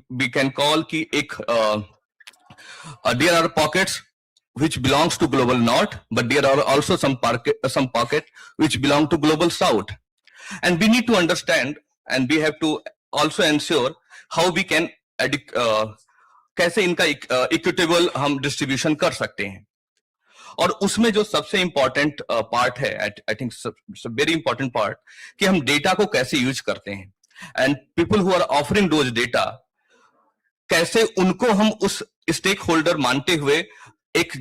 we can call ki there are pockets which belongs to global north, but there are also some pocket which belong to global south, and we need to understand, and we have to also ensure how we can कैसे इनका equitable हम distribution कर सकते हैं. और उसमें जो सबसे इंपॉर्टेंट पार्ट है, I think very important part, कि हम डेटा को कैसे यूज करते हैं, and people who are offering those data, कैसे उनको हम उस स्टेक होल्डर मानते हुए एक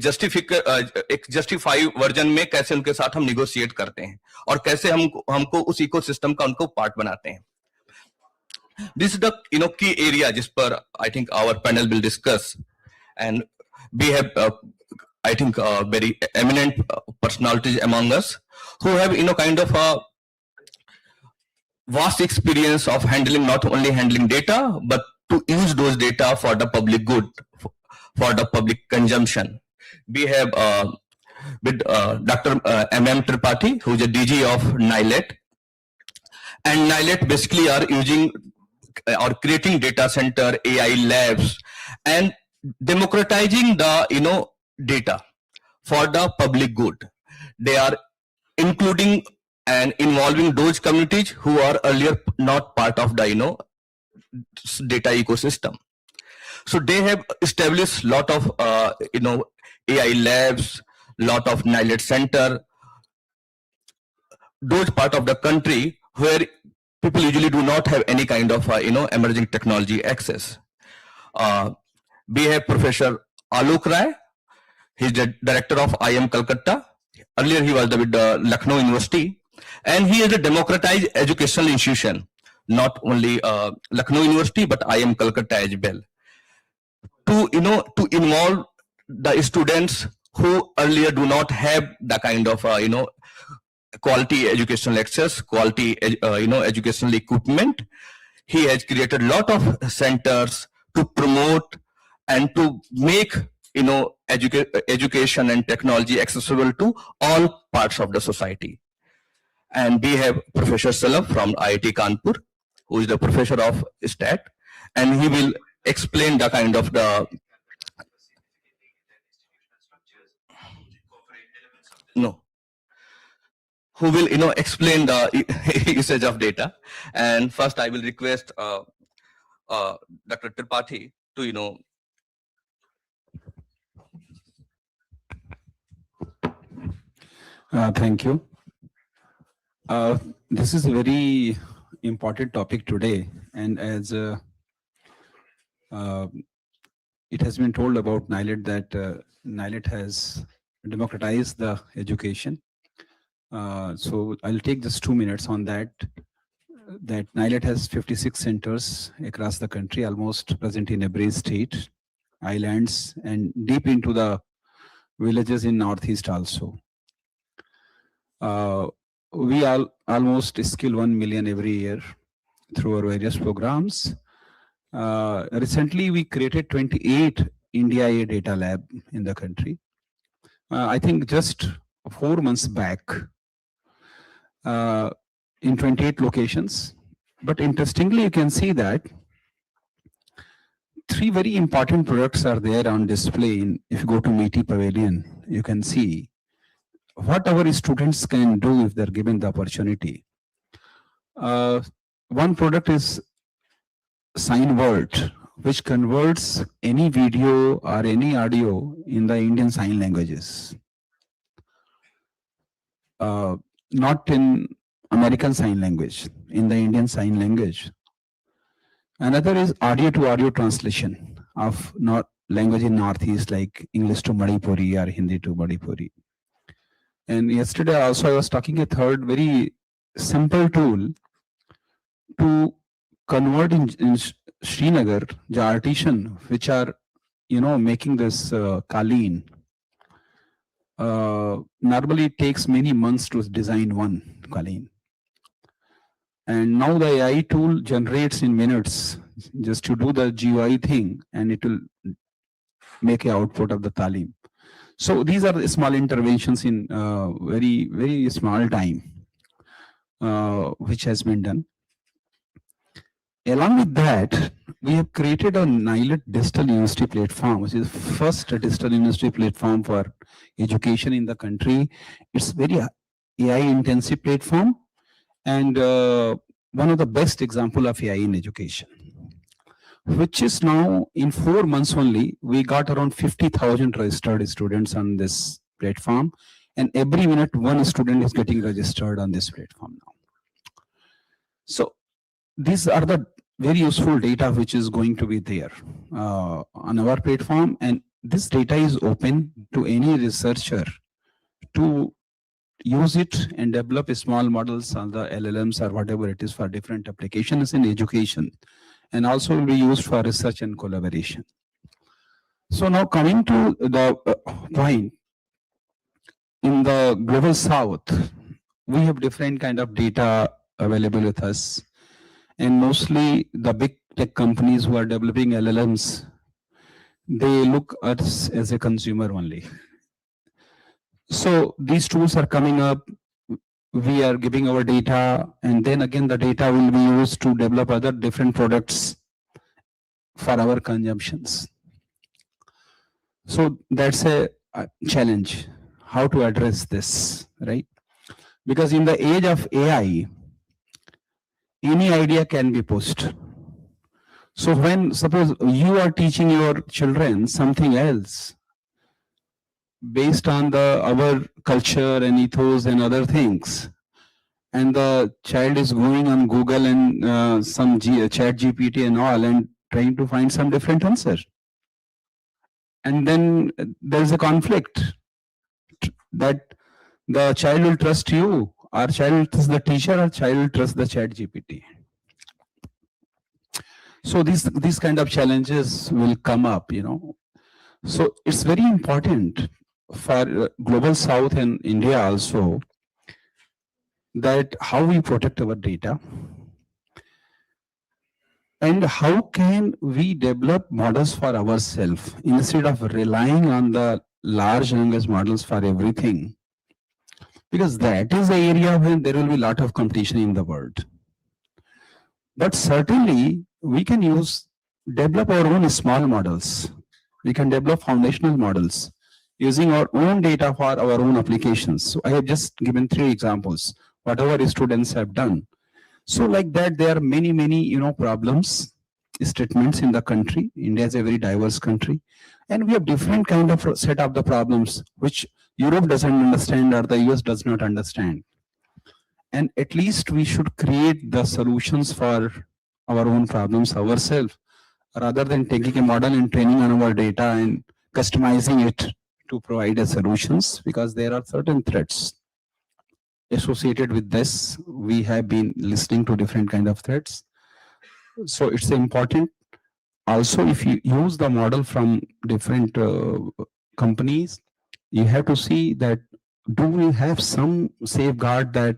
जस्टिफाई वर्जन में कैसे उनके साथ हम निगोशिएट करते हैं, और कैसे हमको उस इकोसिस्टम का उनको पार्ट बनाते हैं. This is the key area जिस पर I think our panel will discuss, and we have I think very eminent personalities among us who have kind of a vast experience of handling, not only handling data, but to use those data for the public good, for the public consumption. We have with Dr. M.M. Tripathi, who is a DG of NILET, and NILET basically are using or creating data center, AI labs, and democratizing the data for the public good. They are including and involving those communities who are earlier not part of the data ecosystem. So they have established lot of AI labs, lot of NILET center, those part of the country where people usually do not have any kind of emerging technology access. We have Professor Alok Rai. He is the director of IIM Calcutta. Earlier he was with the Lucknow University, and he is a democratized educational institution, not only Lucknow University but IIM Calcutta as well, to involve the students who earlier do not have the kind of quality educational access, quality educational equipment. He has created a lot of centers to promote and to make education and technology accessible to all parts of the society. And we have Professor Salaf from IIT Kanpur, who is the professor of STAT, and he will explain the kind of the who will explain the usage of data. And first I will request Dr. Tripathi to thank you. This is a very important topic today, and as it has been told about NILET that NILET has democratized the education. So I'll take just 2 minutes on that. That NILET has 56 centers across the country, almost present in every state, islands, and deep into the villages in Northeast also. We almost skill 1 million every year through our various programs. Recently, we created 28 India A data lab in the country. I think just 4 months back, in 28 locations. But interestingly, you can see that 3 very important products are there on display. If you go to Meaty Pavilion, you can see what our students can do if they're given the opportunity. One product is Sign World, which converts any video or any audio in the Indian sign languages. Not in American Sign Language, in the Indian Sign Language. Another is audio to audio translation of language in Northeast, like English to Manipuri or Hindi to Manipuri. And yesterday also I was talking a third very simple tool to convert in Srinagar, the artisan which are making this qaleen. Normally it takes many months to design one qaleen. And now the AI tool generates in minutes, just to do the GUI thing, and it will make an output of the talim. So these are the small interventions in very, very small time, which has been done. Along with that, we have created a NILET digital university platform, which is the first digital university platform for education in the country. It's very AI intensive platform and one of the best example of AI in education, which is now in 4 months only, we got around 50,000 registered students on this platform. And every minute, one student is getting registered on this platform now. So these are the very useful data which is going to be there on our platform. And this data is open to any researcher to use it and develop small models on the LLMs or whatever it is for different applications in education, and also will be used for research and collaboration. So now coming to the point, in the global south, we have different kind of data available with us, and mostly the big tech companies who are developing LLMs, they look at us as a consumer only. So these tools are coming up, we are giving our data, and then again the data will be used to develop other different products for our consumptions. So that's a challenge, how to address this, right? Because in the age of AI, any idea can be pushed. So when suppose you are teaching your children something else based on our culture and ethos and other things, and the child is going on Google and some chat GPT and all and trying to find some different answer, and then there's a conflict that the child will trust you, or child will trust the teacher, or child will trust the chat GPT. So these kind of challenges will come up, you know. So it's very important for global south and India also that how we protect our data and how can we develop models for ourselves instead of relying on the large language models for everything, because that is the area where there will be a lot of competition in the world. But certainly we can develop our own small models. We can develop foundational models using our own data for our own applications. So I have just given 3 examples, whatever students have done. So like that, there are many, problems, statements in the country. India is a very diverse country. And we have different kind of set of the problems which Europe doesn't understand or the US does not understand. And at least we should create the solutions for our own problems ourselves, rather than taking a model and training on our data and customizing it to provide a solutions, because there are certain threats associated with this. We have been listening to different kind of threats. So it's important. Also, if you use the model from different companies, you have to see that do we have some safeguard that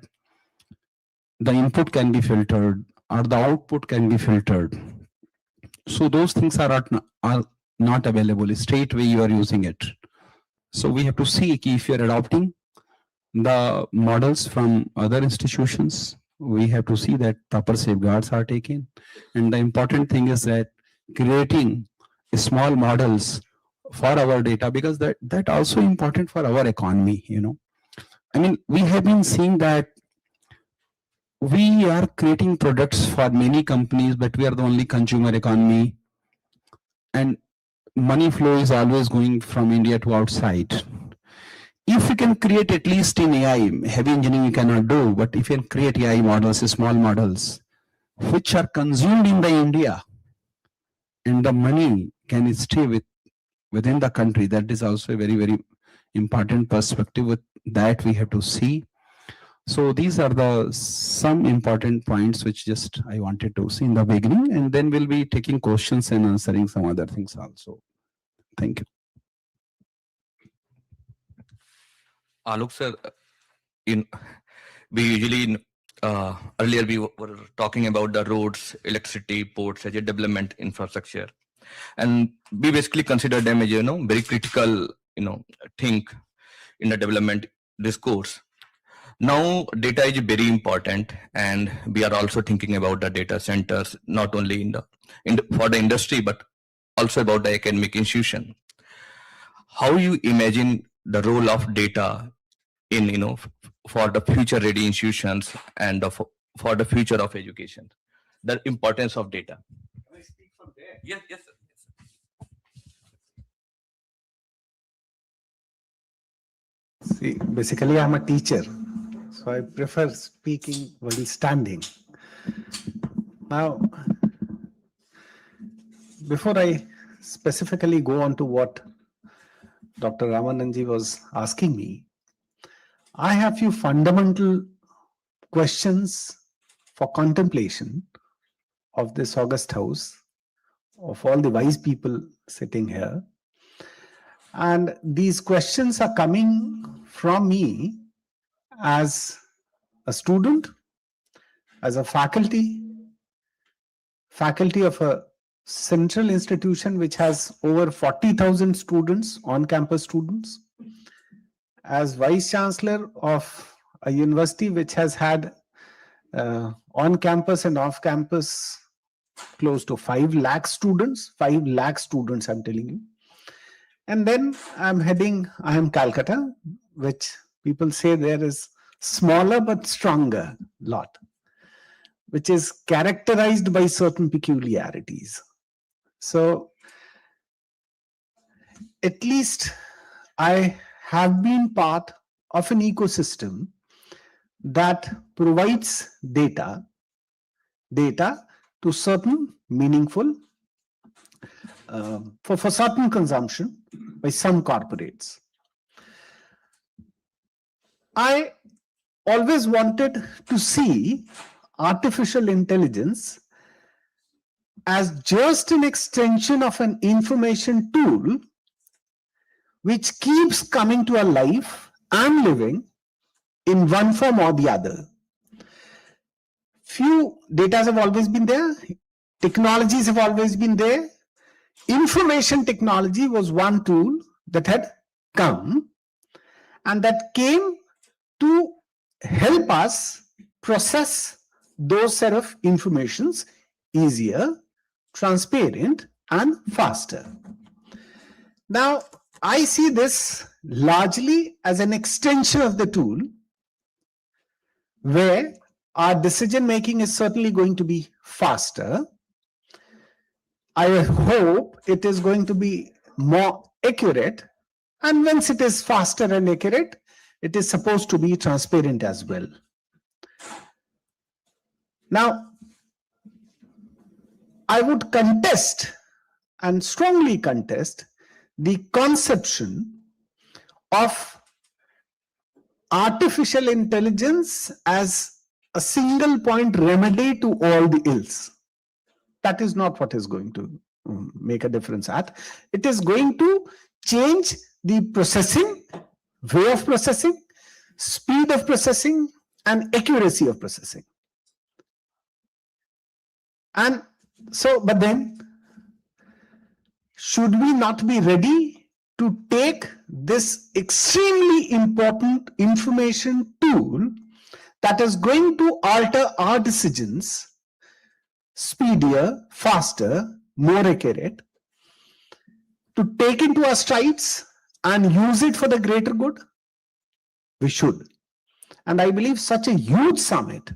the input can be filtered or the output can be filtered. So those things are not available straight away you are using it. So we have to see if you are adopting the models from other institutions, we have to see that proper safeguards are taken. And the important thing is that creating small models for our data, because that also important for our economy, you know. I mean, we have been seeing that we are creating products for many companies, but we are the only consumer economy. And money flow is always going from India to outside. If you can create, at least in AI, heavy engineering you cannot do, but if you can create AI models, small models, which are consumed in the India, and the money can stay within the country, that is also a very, very important perspective with that we have to see. So these are the some important points which just I wanted to see in the beginning, and then we'll be taking questions and answering some other things also. Thank you. Alok sir, we usually earlier we were talking about the roads, electricity, ports as a development infrastructure, and we basically consider them as very critical thing in the development discourse. Now, data is very important, and we are also thinking about the data centers, not only for the industry, but also about the academic institution. How you imagine the role of data in, for the future ready institutions and for the future of education, the importance of data. Can I speak from there? Yes, yes, sir. See, basically, I'm a teacher, so I prefer speaking while standing. Now, before I specifically go on to what Dr. Ramananji was asking me, I have few fundamental questions for contemplation of this august house, of all the wise people sitting here. And these questions are coming from me as a student, as a faculty of a central institution which has over 40,000 students, on-campus students, as vice chancellor of a university which has had on-campus and off-campus close to 5 lakh students, I'm telling you. And then I am Calcutta, which people say there is smaller but stronger lot, which is characterized by certain peculiarities. So at least I have been part of an ecosystem that provides data to certain meaningful, for certain consumption by some corporates. I always wanted to see artificial intelligence as just an extension of an information tool which keeps coming to our life and living in one form or the other. Few data have always been there, technologies have always been there. Information technology was one tool that had come and that came to help us process those set of informations easier, transparent, and faster. Now, I see this largely as an extension of the tool where our decision making is certainly going to be faster. I hope it is going to be more accurate, and once it is faster and accurate, it is supposed to be transparent as well. Now, I would contest and strongly contest the conception of artificial intelligence as a single point remedy to all the ills. That is not what is going to make a difference at. It is going to change the processing, way of processing, speed of processing, and accuracy of processing. And so, but then, should we not be ready to take this extremely important information tool that is going to alter our decisions speedier, faster, more accurate, to take into our strides and use it for the greater good? We should. And I believe such a huge summit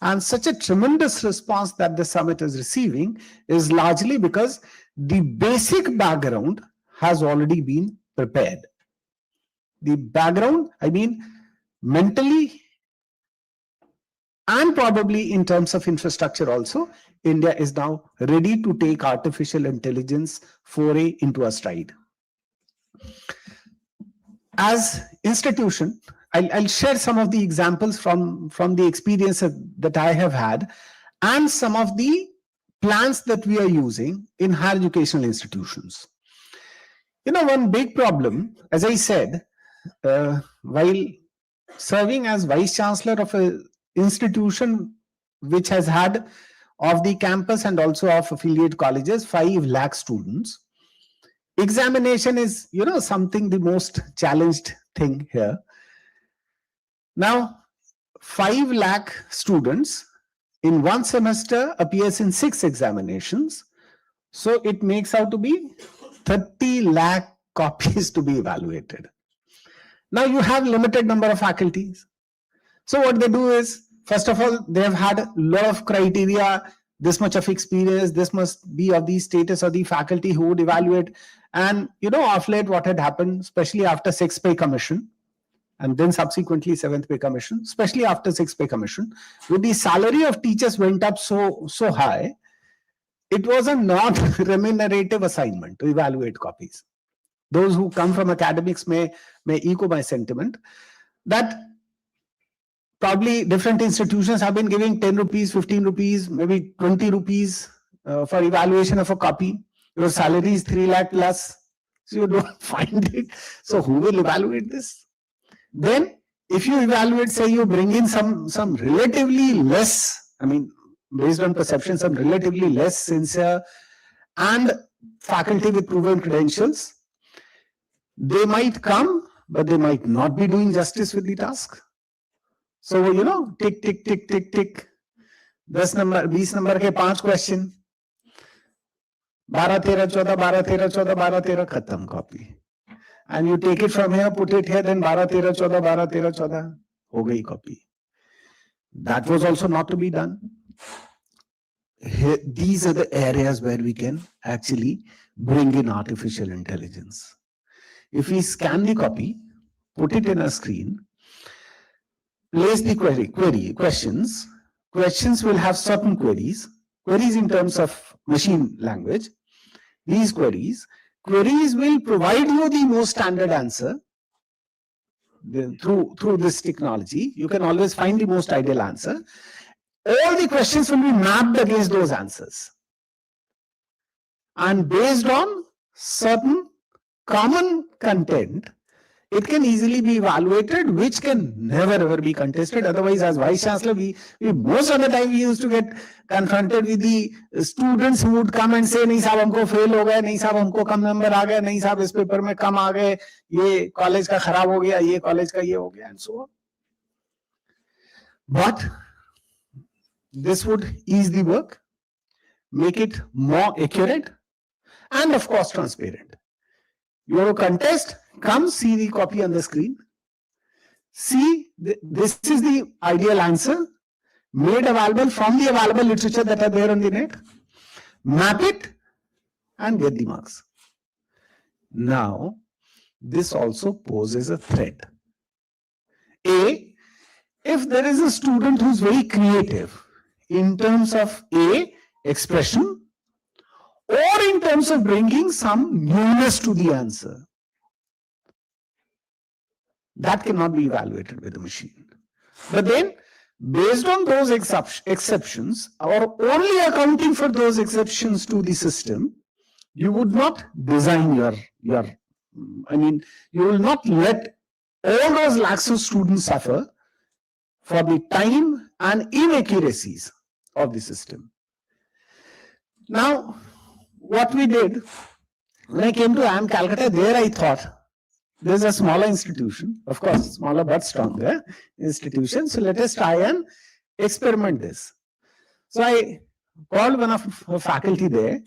and such a tremendous response that the summit is receiving is largely because the basic background has already been prepared. The background, I mean, mentally and probably in terms of infrastructure also, India is now ready to take artificial intelligence foray into a stride. As institution, I'll share some of the examples from the experience that I have had and some of the plans that we are using in higher educational institutions. You know, one big problem, as I said, while serving as Vice Chancellor of an institution which has had of the campus and also of affiliate colleges 5 lakh students, examination is, you know, something the most challenged thing here. Now, 5 lakh students in one semester appears in 6 examinations. So it makes out to be 30 lakh copies to be evaluated. Now you have limited number of faculties. So what they do is, first of all, they have had a lot of criteria, this much of experience, this must be of the status of the faculty who would evaluate. And of late what had happened, especially after 6th pay commission, and then subsequently 7th pay commission, especially after 6th pay commission, with the salary of teachers went up so high, it was a non-remunerative assignment to evaluate copies. Those who come from academics may echo my sentiment that probably different institutions have been giving 10 rupees, 15 rupees, maybe 20 rupees for evaluation of a copy. Your salary is 3 lakh plus, so you don't find it. So who will evaluate this? Then if you evaluate, say you bring in some relatively less, I mean, based on perception, some relatively less sincere and faculty with proven credentials, they might come, but they might not be doing justice with the task. So, tick, tick, tick, tick, tick. 10 number, 20 number ke 5 question. 12, 13, 14, 12, 13, 14, 12, 13, khatam copy. And you take it from here, put it here, then 12, 13, 14, 12, 13, 14, ho gayi copy. That was also not to be done. Here, these are the areas where we can actually bring in artificial intelligence. If we scan the copy, put it in a screen, place the questions. Questions will have certain queries in terms of machine language. These queries will provide you the most standard answer. Through this technology, you can always find the most ideal answer. All the questions will be mapped against those answers. And based on certain common content, it can easily be evaluated, which can never ever be contested. Otherwise, as Vice Chancellor, we most of the time we used to get confronted with the students who would come and say, nahi sahab humko fail ho gaya, nahi sahab humko kam number aa gaya, nahi sahab is paper mein kam aa gaye, ye college ka kharab ho gaya, ye college ka ye ho gaya, and so on. But this would ease the work, make it more accurate, and of course transparent. You want to contest? Come see the copy on the screen. See, this is the ideal answer made available from the available literature that are there on the net. Map it and get the marks. Now, this also poses a threat. A, if there is a student who's very creative in terms of expression, or in terms of bringing some newness to the answer, that cannot be evaluated with the machine. But then, based on those exceptions, or only accounting for those exceptions to the system, you would not design you will not let all those lakhs of students suffer for the time and inaccuracies of the system. Now, what we did, when I came to IIM Calcutta, there I thought, there's a smaller institution, of course, smaller but stronger institution. So let us try and experiment this. So I called one of the faculty there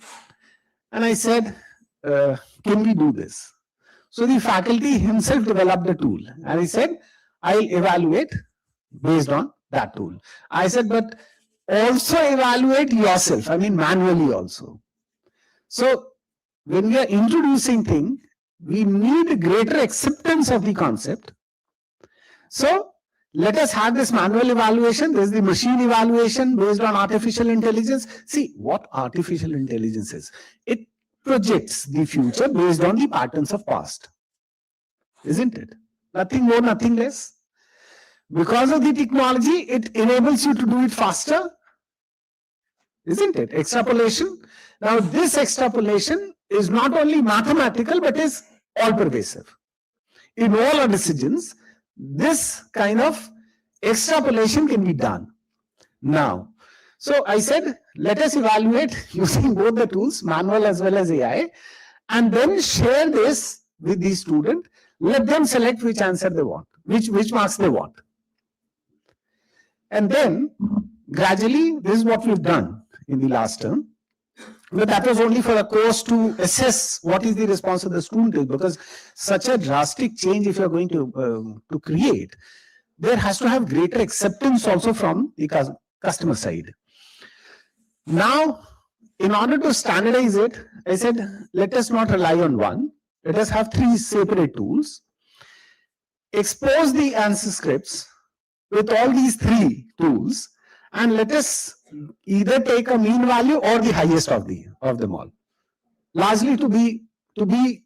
and I said, can we do this? So the faculty himself developed a tool and he said, I'll evaluate based on that tool. I said, but also evaluate yourself, I mean manually also. So when we are introducing things, we need greater acceptance of the concept. So let us have this manual evaluation. There's the machine evaluation based on artificial intelligence. See what artificial intelligence is. It projects the future based on the patterns of past. Isn't it? Nothing more, nothing less. Because of the technology, it enables you to do it faster. Isn't it? Extrapolation. Now this extrapolation is not only mathematical, but is all pervasive. In all our decisions, this kind of extrapolation can be done. Now, so I said, let us evaluate using both the tools, manual as well as AI, and then share this with the student. Let them select which answer they want, which marks they want. And then gradually, this is what we've done in the last term. But that was only for a course to assess what is the response of the student, because such a drastic change, if you're going to create, there has to have greater acceptance also from the customer side. Now, in order to standardize it, I said, let us not rely on one. Let us have 3 separate tools. Expose the answer scripts with all these 3 tools, and let us either take a mean value or the highest of them all, largely to be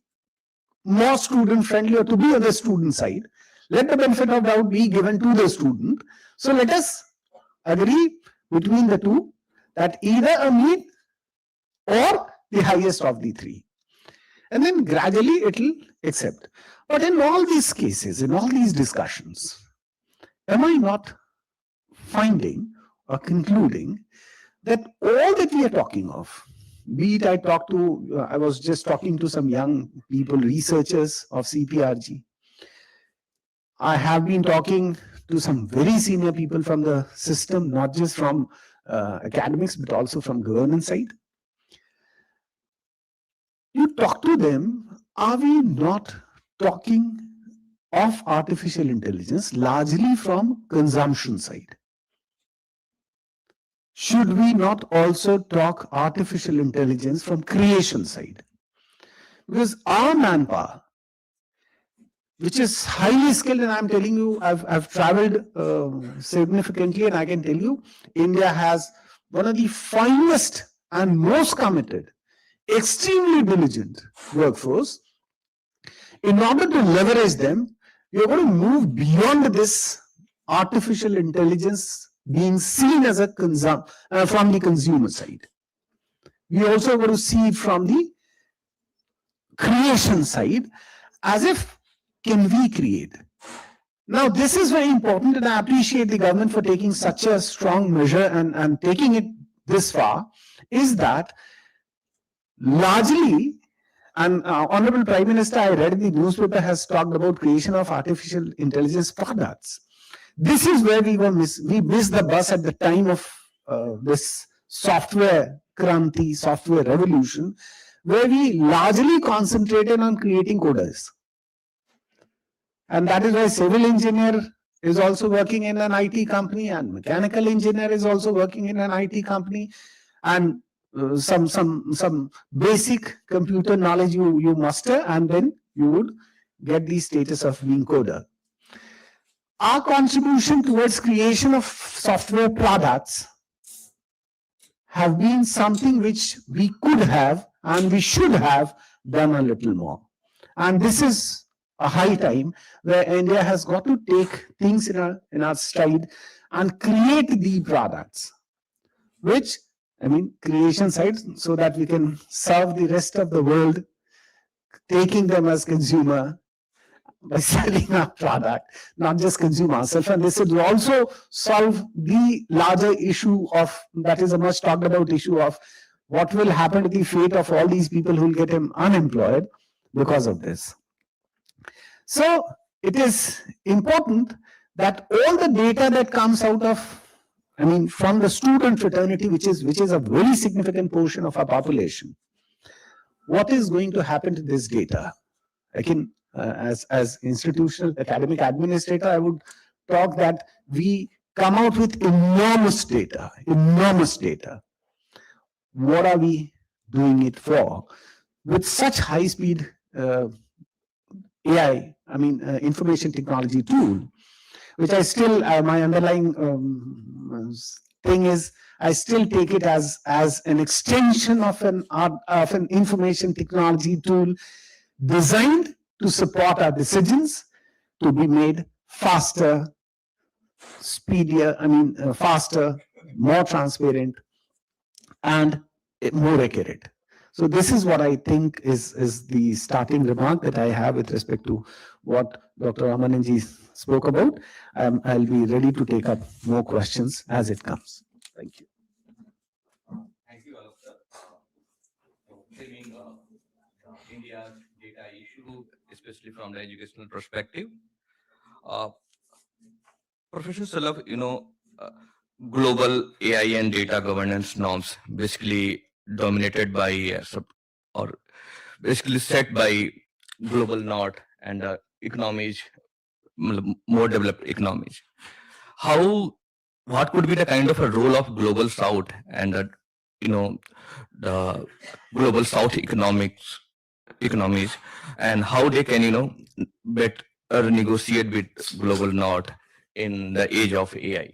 more student friendly, or to be on the student side. Let the benefit of doubt be given to the student. So let us agree between the two that either a mean or the highest of the 3, and then gradually it will accept. But in all these cases, in all these discussions, am I not finding or concluding that all that we are talking of, be it I was just talking to some young people, researchers of CPRG. I have been talking to some very senior people from the system, not just from academics, but also from governance side. You talk to them, are we not talking of artificial intelligence largely from consumption side? Should we not also talk artificial intelligence from creation side? Because our manpower, which is highly skilled, and I'm telling you, I've traveled significantly, and I can tell you, India has one of the finest and most committed, extremely diligent workforce. In order to leverage them, we are going to move beyond this artificial intelligence being seen as a from the consumer side. We also going to see it from the creation side, as if can we create. Now, this is very important, and I appreciate the government for taking such a strong measure and taking it this far, is that largely, and Honorable Prime Minister, I read in the newspaper, has talked about creation of artificial intelligence products. This is where we missed the bus at the time of this software kranti, software revolution, where we largely concentrated on creating coders. And that is why civil engineer is also working in an IT company, and mechanical engineer is also working in an IT company, and some basic computer knowledge you muster, and then you would get the status of being coder. Our contribution towards creation of software products have been something which we could have and we should have done a little more. And this is a high time where India has got to take things in our stride and create the products, which, I mean, creation side, so that we can serve the rest of the world, taking them as consumer by selling our product, not just consume ourselves. And this would also solve the larger issue of, that is a much talked about issue of, what will happen to the fate of all these people who will get unemployed because of this. So it is important that all the data that comes out of, I mean, from the student fraternity, which is a very significant portion of our population, what is going to happen to this data? I can, as institutional academic administrator, I would talk that we come out with enormous data, enormous data. What are we doing it for? With such high speed AI, I mean, information technology tool, which I still, my underlying thing is, I still take it as an extension of an information technology tool designed to support our decisions to be made faster, speedier, I mean, faster, more transparent, and more accurate. So this is what I think is the starting remark that I have with respect to what Dr. Ramananji spoke about. I'll be ready to take up more questions as it comes. Thank you. Thank you, Alok sir, for framing India's data issue, especially from the educational perspective. Professor Salaf, global AI and data governance norms, basically dominated by or basically set by global north and economies, more developed economies. How, what could be the kind of a role of global south and you know the global south economies, and how they can better negotiate with global north in the age of AI?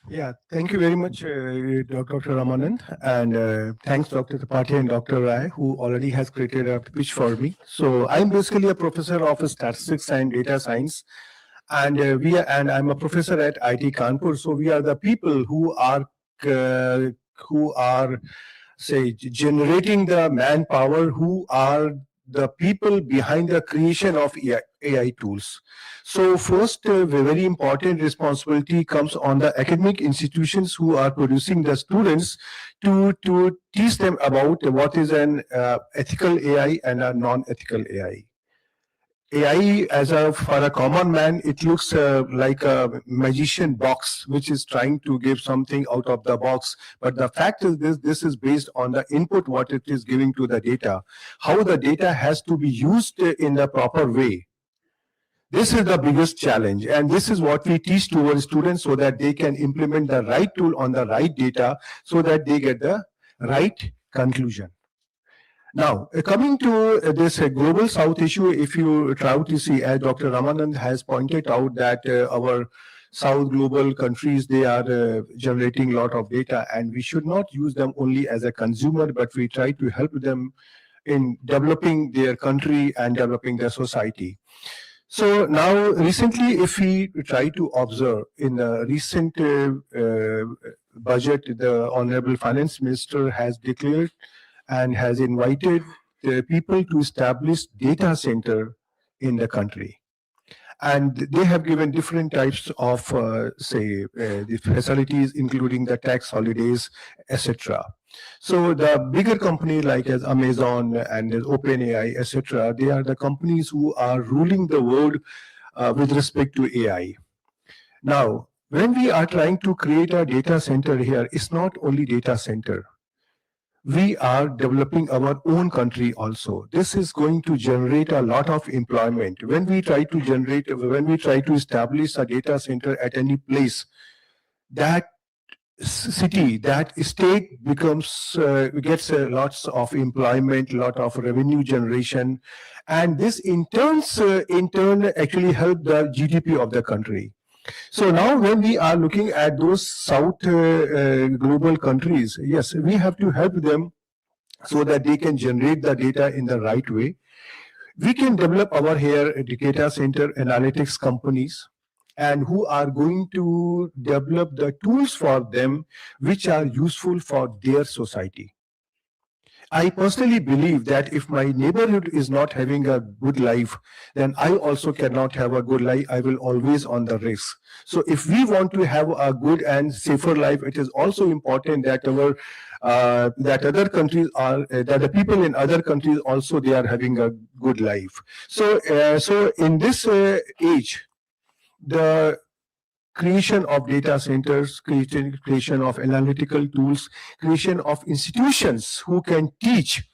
Yeah, thank you very much, Dr. Ramanand, and thanks Dr. Tripathi and Dr. Rai, who already has created a pitch for me. So I'm basically a professor of statistics and data science, and I'm a professor at IT Kanpur. So we are the people who are say generating the manpower, who are the people behind the creation of AI tools. So first, very important responsibility comes on the academic institutions who are producing the students to teach them about what is an ethical AI and a non-ethical AI. AI, for a common man, it looks like a magician box which is trying to give something out of the box. But the fact is this is based on the input what it is giving to the data, how the data has to be used in the proper way. This is the biggest challenge, and this is what we teach to our students so that they can implement the right tool on the right data so that they get the right conclusion. Now, coming to this global south issue, if you try to see, as Dr. Ramanand has pointed out, that our south global countries, they are generating a lot of data, and we should not use them only as a consumer, but we try to help them in developing their country and developing their society. So now, recently, if we try to observe in the recent budget, the Honorable Finance Minister has declared and has invited the people to establish data center in the country. And they have given different types of, the facilities, including the tax holidays, etc. So the bigger company like as Amazon and OpenAI, etc., they are the companies who are ruling the world with respect to AI. Now, when we are trying to create a data center here, it's not only data center. We are developing our own country also. This is going to generate a lot of employment. When we try to establish a data center at any place, that city, that state gets lots of employment, lot of revenue generation, and this in turn actually help the GDP of the country. So now when we are looking at those South global countries, yes, we have to help them so that they can generate the data in the right way. We can develop our here data center analytics companies and who are going to develop the tools for them which are useful for their society. I personally believe that if my neighborhood is not having a good life, then I also cannot have a good life. I will always on the risk. So if we want to have a good and safer life, it is also important that that other countries are that the people in other countries also they are having a good life. So so in this age, the creation of data centers, creation of analytical tools, creation of institutions who can teach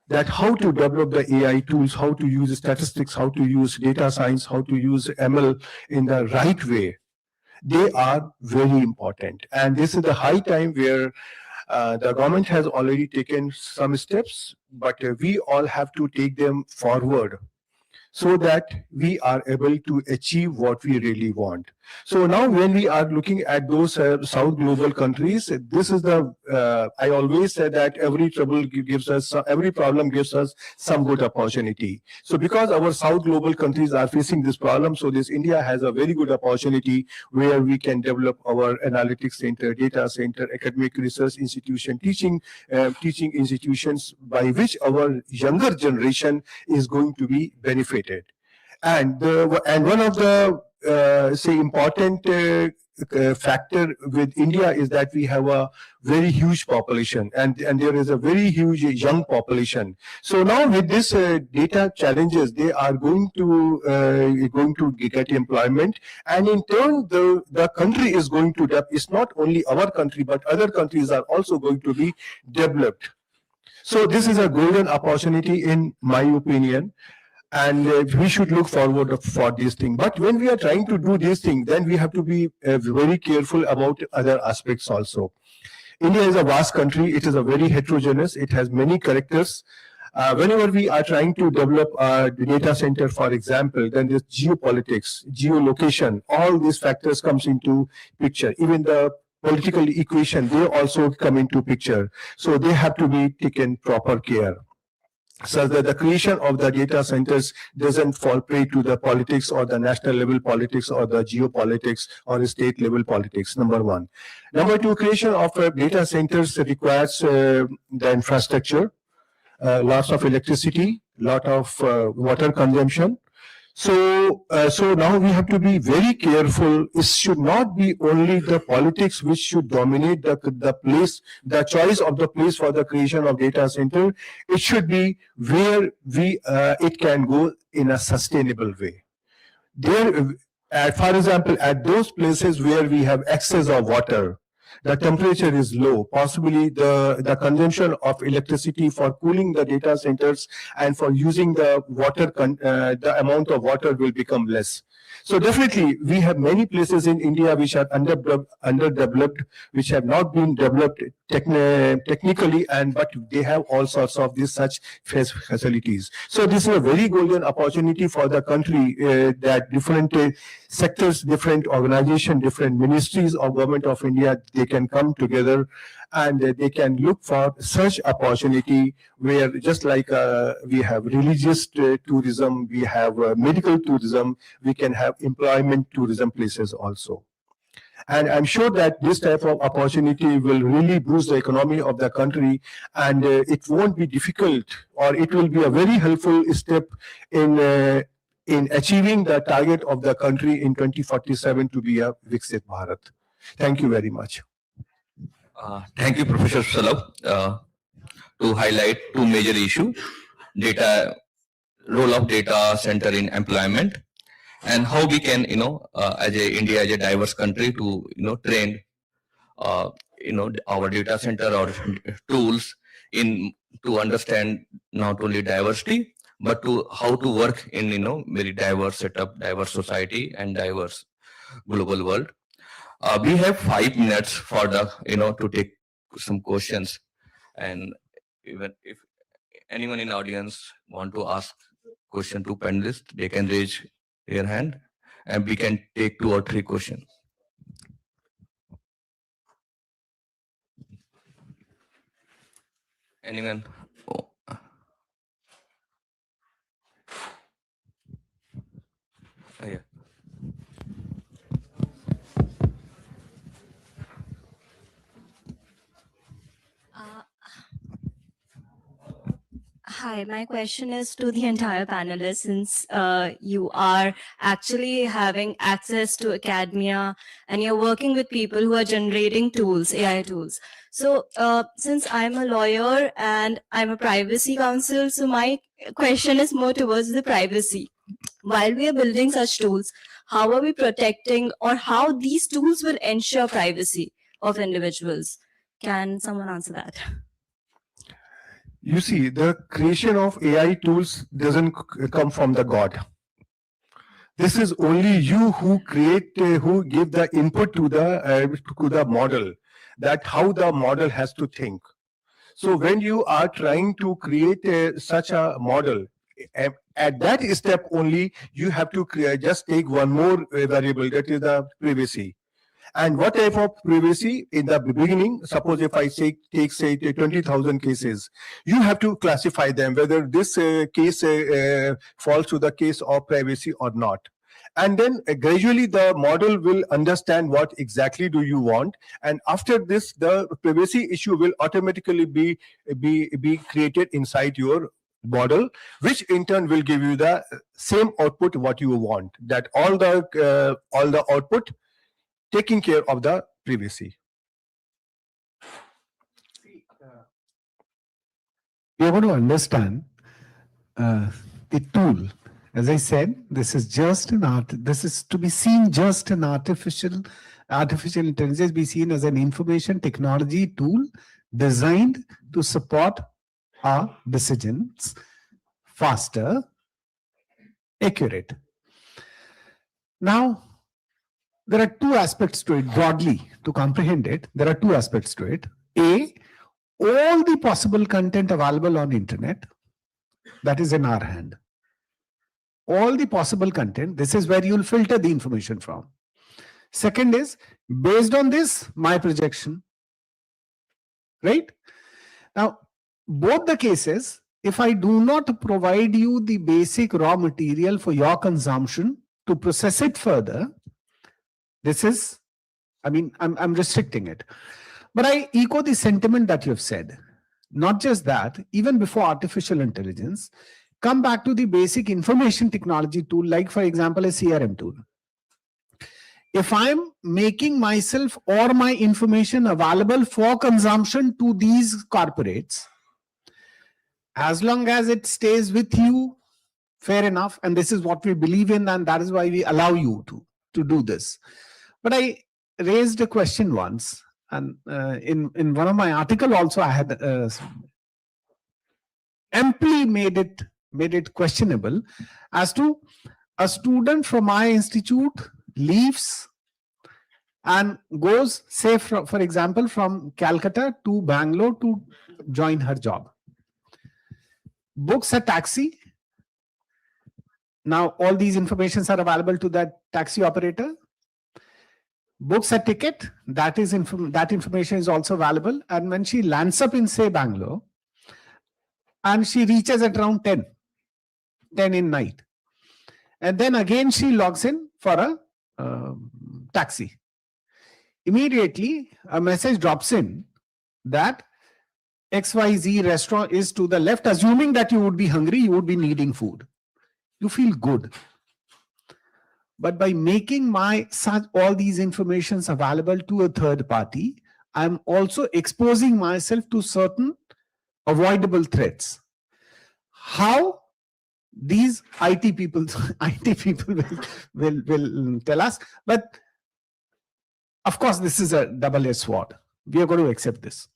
that how to develop the AI tools, how to use statistics, how to use data science, how to use ML in the right way. They are very important. And this is the high time where the government has already taken some steps, but we all have to take them forward so that we are able to achieve what we really want. So now when we are looking at those South global countries, this is the, I always say that every problem gives us some good opportunity. So because our South global countries are facing this problem, so this India has a very good opportunity where we can develop our analytics center, data center, academic research institution, teaching institutions by which our younger generation is going to be benefited. And one of the say important factor with India is that we have a very huge population, and there is a very huge young population. So now with this data challenges, they are going to get employment, and in turn the country is going to develop. It's not only our country, but other countries are also going to be developed. So this is a golden opportunity in my opinion. And we should look forward for this thing. But when we are trying to do this thing, then we have to be very careful about other aspects also. India is a vast country. It is a very heterogeneous. It has many characters. Whenever we are trying to develop a data center, for example, then there's geopolitics, geolocation, all these factors comes into picture. Even the political equation, they also come into picture. So they have to be taken proper care, so that the creation of the data centers doesn't fall prey to the politics or the national level politics or the geopolitics or the state level politics, number one. Number two, creation of data centers requires the infrastructure, lots of electricity, lot of water consumption. So now we have to be very careful. It should not be only the politics which should dominate the place, the choice of the place for the creation of data center. It should be where it can go in a sustainable way. There, for example, at those places where we have excess of water, the temperature is low, possibly the consumption of electricity for cooling the data centers and for using the water, the amount of water will become less. So definitely, we have many places in India which are underdeveloped, which have not been developed technically, but they have all sorts of these such facilities. So this is a very golden opportunity for the country that different sectors, different organizations, different ministries of government of India, they can come together and they can look for such opportunity where just like we have religious tourism, we have medical tourism, we can have employment tourism places also. And I'm sure that this type of opportunity will really boost the economy of the country, and it won't be difficult, or it will be a very helpful step in achieving the target of the country in 2047 to be a Viksit Bharat. Thank you very much. Thank you, Professor Salab, to highlight two major issues: role of data center in employment, and how we can, as India, as a diverse country, to train, our data center or tools to understand not only diversity, but to how to work in very diverse setup, diverse society, and diverse global world. We have 5 minutes for the to take some questions, and even if anyone in the audience want to ask question to panelists, they can raise their hand, and we can take 2 or 3 questions. Anyone? Oh. Yeah. Hi, my question is to the entire panelists, since you are actually having access to academia and you're working with people who are generating tools, AI tools. So since I'm a lawyer and I'm a privacy counsel, so my question is more towards the privacy. While we are building such tools, how are we protecting, or how these tools will ensure privacy of individuals? Can someone answer that? You see, the creation of AI tools doesn't come from the God. This is only you who create, who give the input to the model, that how the model has to think. So when you are trying to create such a model, at that step only, you have to just take one more variable, that is the privacy. And what type of privacy? In the beginning, suppose if I take 20,000 cases, you have to classify them, whether this case falls to the case of privacy or not. And then gradually the model will understand what exactly do you want. And after this, the privacy issue will automatically be created inside your model, which in turn will give you the same output what you want, that all the output taking care of the privacy. We are going to understand the tool. As I said, this is just an art. This is to be seen just an artificial intelligence be seen as an information technology tool designed to support our decisions faster, accurate. Now, there are two aspects to it broadly to comprehend it. There are two aspects to it. A, all the possible content available on internet, that is in our hand. All the possible content, this is where you'll filter the information from. Second is, based on this, my projection. Right? Now, both the cases, if I do not provide you the basic raw material for your consumption to process it further, this is, I'm restricting it. But I echo the sentiment that you've said. Not just that, even before artificial intelligence, come back to the basic information technology tool, like for example, a CRM tool. If I'm making myself or my information available for consumption to these corporates, as long as it stays with you, fair enough. And this is what we believe in, and that is why we allow you to do this. But I raised a question once, and in one of my articles also, I had amply made it questionable as to a student from my institute leaves and goes, say, for example, from Calcutta to Bangalore to join her job. Books a taxi. Now, all these informations are available to that taxi operator. Books a ticket. That information is also available. And when she lands up in, say, Bangalore, and she reaches at around 10 in night. And then again, she logs in for a taxi. Immediately, a message drops in that XYZ restaurant is to the left, assuming that you would be hungry, you would be needing food. You feel good. But by making all these informations available to a third party, I'm also exposing myself to certain avoidable threats. How? These IT people will tell us. But of course, this is a double-edged sword. We are going to accept this.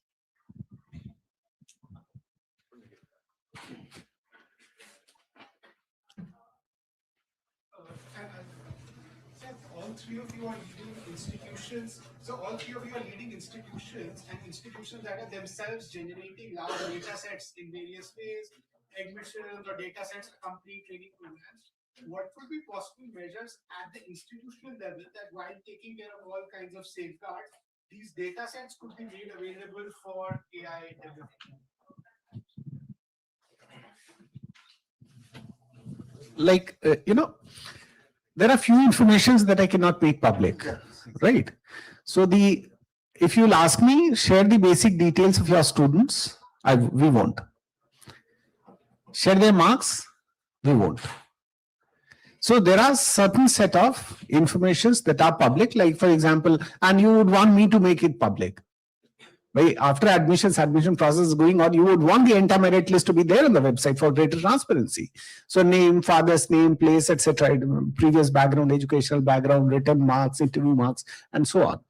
All three of you are leading institutions. So all three of you are leading institutions, and institutions that are themselves generating large data sets in various ways, admissions or data sets, complete training programs. What would be possible measures at the institutional level that, while taking care of all kinds of safeguards, these data sets could be made available for AI development? Like, there are few informations that I cannot make public, right? So if you'll ask me, share the basic details of your students, we won't. Share their marks, we won't. So there are certain set of informations that are public, like for example, and you would want me to make it public. After admission process is going on, you would want the entire merit list to be there on the website for greater transparency. So name, father's name, place, etc., previous background, educational background, written marks, interview marks, and so on.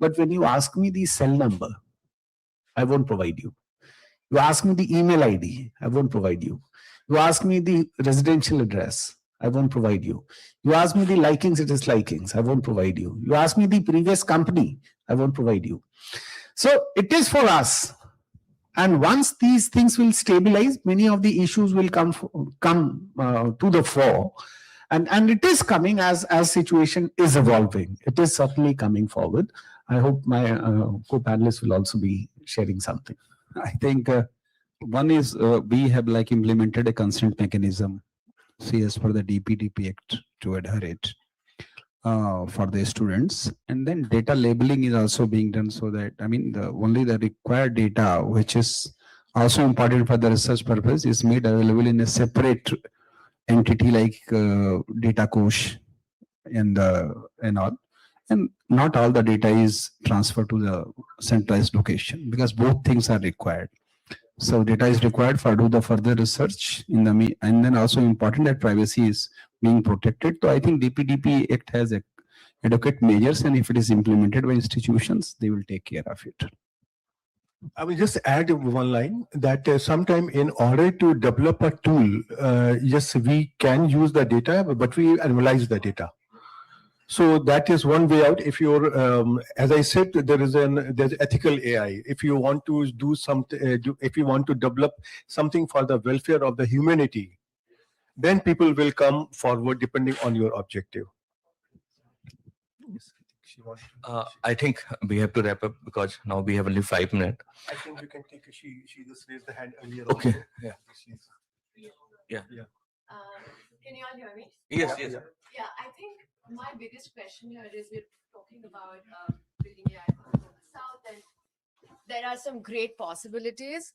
But when you ask me the cell number, I won't provide you. You ask me the email ID, I won't provide you. You ask me the residential address, I won't provide you. You ask me the likings, dislikings, I won't provide you. You ask me the previous company, I won't provide you. So it is for us. And once these things will stabilize, many of the issues will come to the fore. And it is coming as situation is evolving. It is certainly coming forward. I hope my co-panelists will also be sharing something. I think one is we have like implemented a consent mechanism, see, as per the DPDP Act, to adhere it for the students. And then data labeling is also being done, so that, only the required data, which is also important for the research purpose, is made available in a separate entity like data coach and all. And not all the data is transferred to the centralized location because both things are required. So data is required for do the further research in the and then also important that privacy is being protected. So I think DPDP Act has adequate measures, and if it is implemented by institutions, they will take care of it. I will just add one line that sometime in order to develop a tool, yes, we can use the data, but we analyze the data. So that is one way out. If you're, as I said, there's ethical AI. If you want to do something, if you want to develop something for the welfare of the humanity, then people will come forward depending on your objective. I think we have to wrap up because now we have only 5 minutes. I think you can take. She just raised the hand earlier. Okay. Also. Yeah. Yeah. Can you all hear me? Yes. Yes. Yeah, I think my biggest question here is we're talking about building AI for the global south, and there are some great possibilities.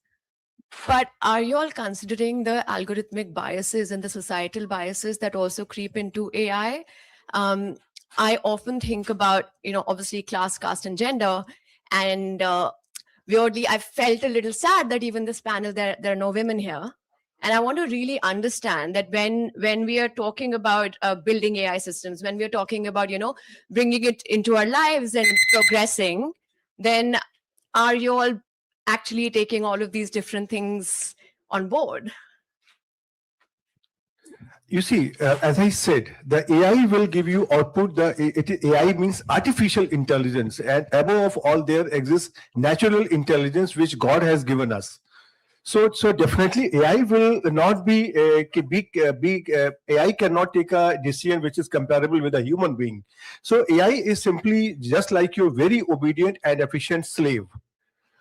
But are you all considering the algorithmic biases and the societal biases that also creep into AI? I often think about, obviously class, caste, and gender, and weirdly, I felt a little sad that even this panel, there are no women here. And I want to really understand that when we are talking about building AI systems, when we are talking about, bringing it into our lives and progressing, then are you all actually taking all of these different things on board? You see, as I said, the AI will give you output. AI means artificial intelligence, and above all, there exists natural intelligence which God has given us. So definitely AI will not be AI cannot take a decision which is comparable with a human being. So AI is simply just like your very obedient and efficient slave,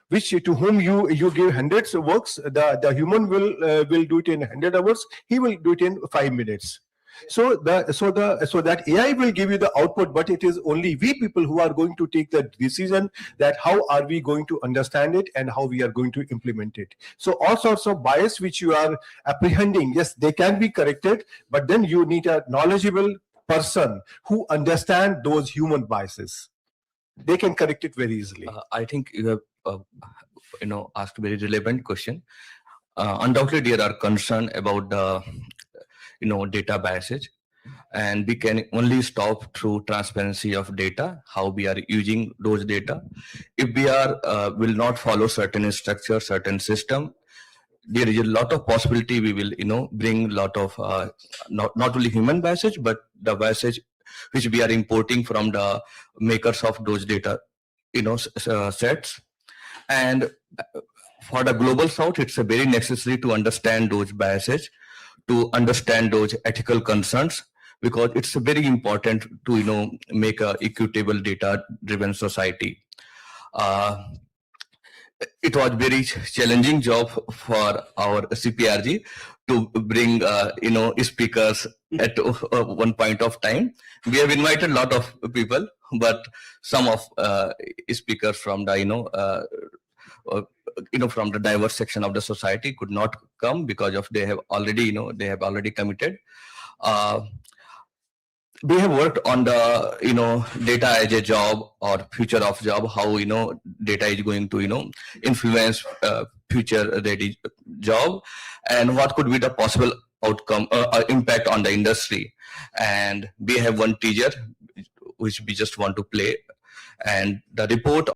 which to whom you give hundreds of works, the human will do it in 100 hours. He will do it in 5 minutes. So that AI will give you the output, but it is only we people who are going to take the decision that how are we going to understand it and how we are going to implement it. So all sorts of bias which you are apprehending, yes, they can be corrected, but then you need a knowledgeable person who understand those human biases. They can correct it very easily. I think you have asked a very relevant question. Undoubtedly, there are concern about the data biases, and we can only stop through transparency of data, how we are using those data. If we are will not follow certain structure, certain system, there is a lot of possibility we will bring a lot of not only human biases but the biases which we are importing from the makers of those data sets. And for the global south, it's a very necessary to understand those biases, to understand those ethical concerns, because it's very important to make a equitable data driven society. It was very challenging job for our CPRG to bring speakers at one point of time. We have invited a lot of people, but some of speakers from the from the diverse section of the society could not come because of they have already committed. We have worked on the data as a job or future of job, how data is going to influence future ready job, and what could be the possible outcome impact on the industry. And we have one teaser which we just want to play, and the report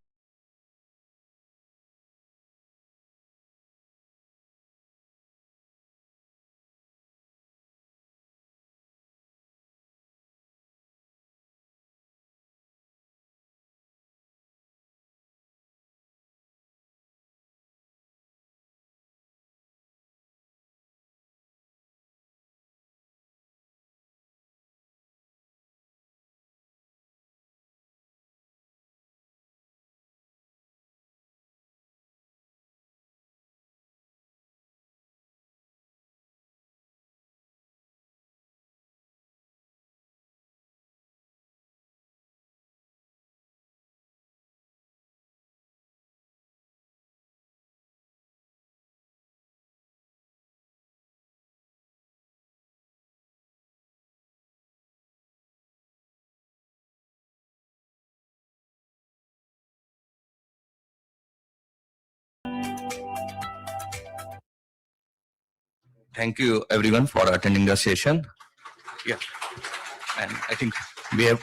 Thank you everyone for attending the session. Yeah, and I think we have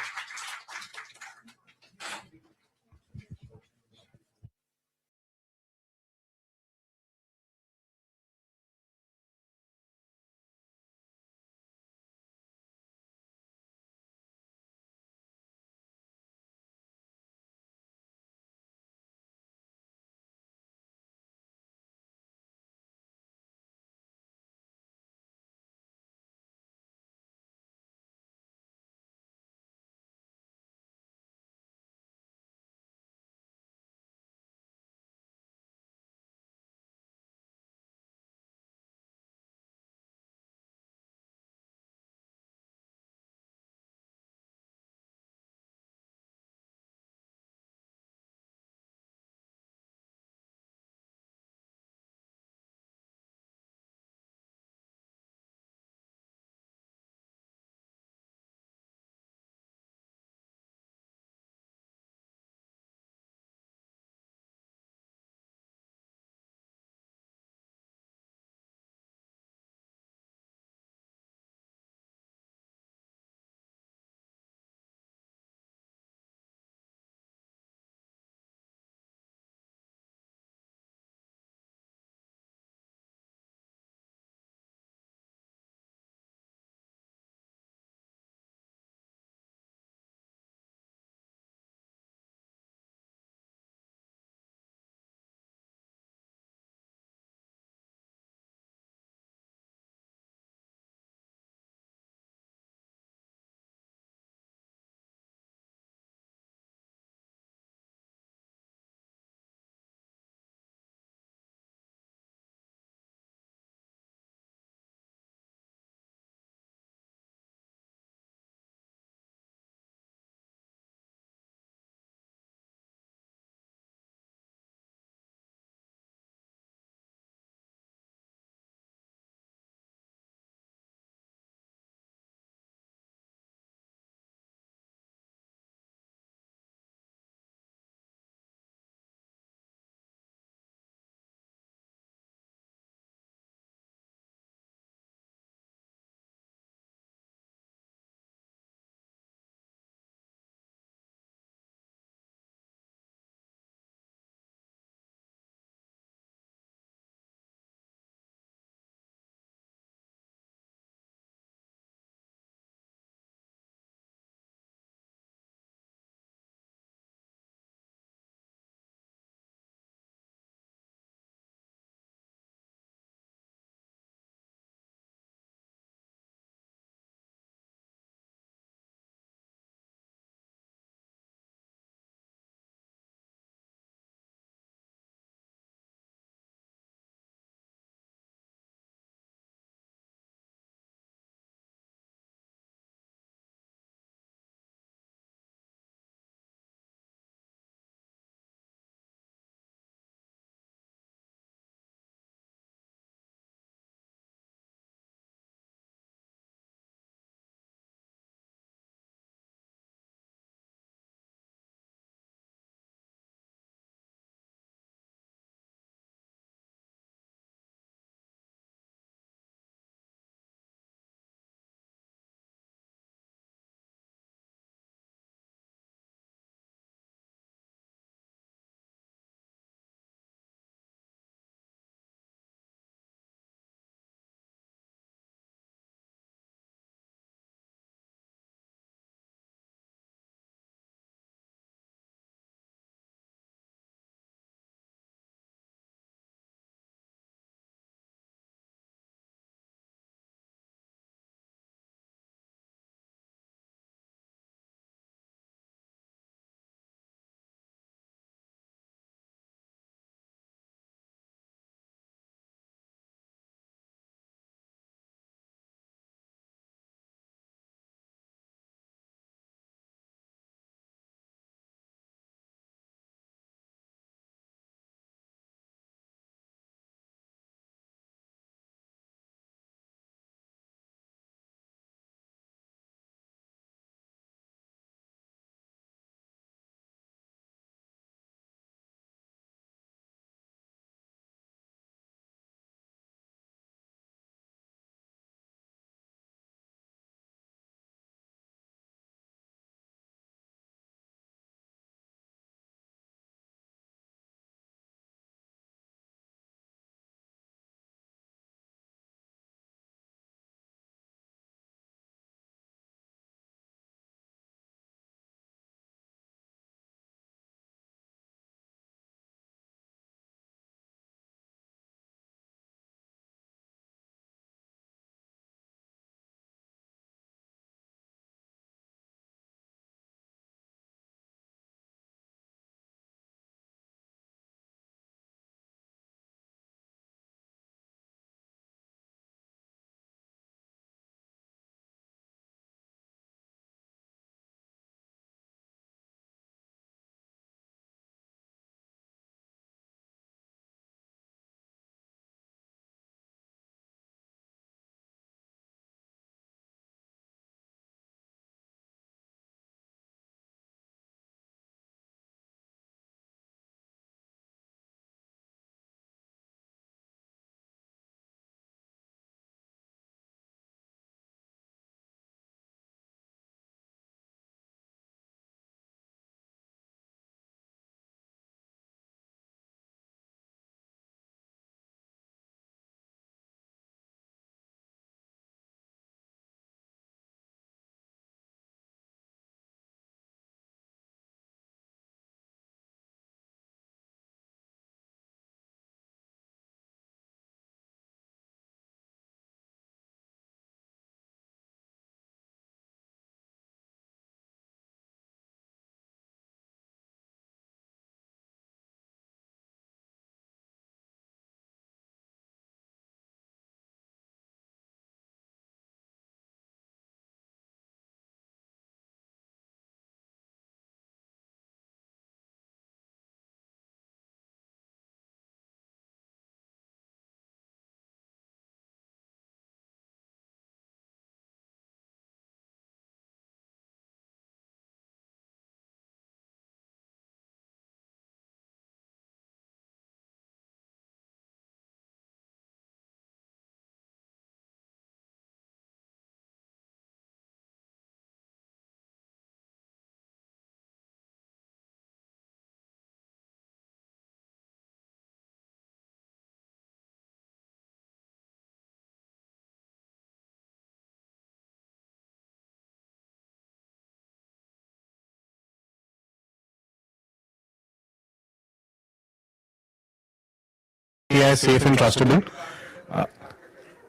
AI is safe and trustable.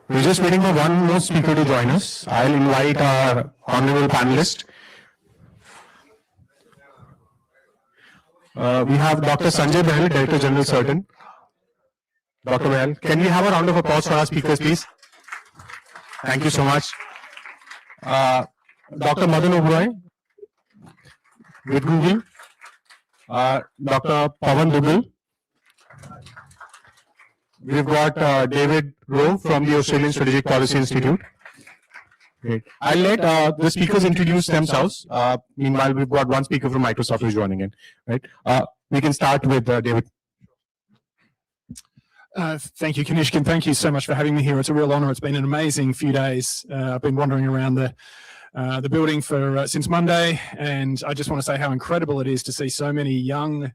We're just waiting for one more speaker to join us. I'll invite our honorable panelist. We have Dr. Sanjay Bahl, Director General CERT-In. Dr. Bahl, can we have a round of applause for our speakers, please? Thank you so much. Dr. Oberoi with Google. Dr. Pawan Dugal. We've got David Wroe from the Australian Strategic Policy Institute. Great. I'll let the speakers introduce themselves. Meanwhile, we've got one speaker from Microsoft who's joining in. Right? We can start with David. Thank you, Kanishk, and thank you so much for having me here. It's a real honor. It's been an amazing few days. I've been wandering around the building for since Monday, and I just want to say how incredible it is to see so many young,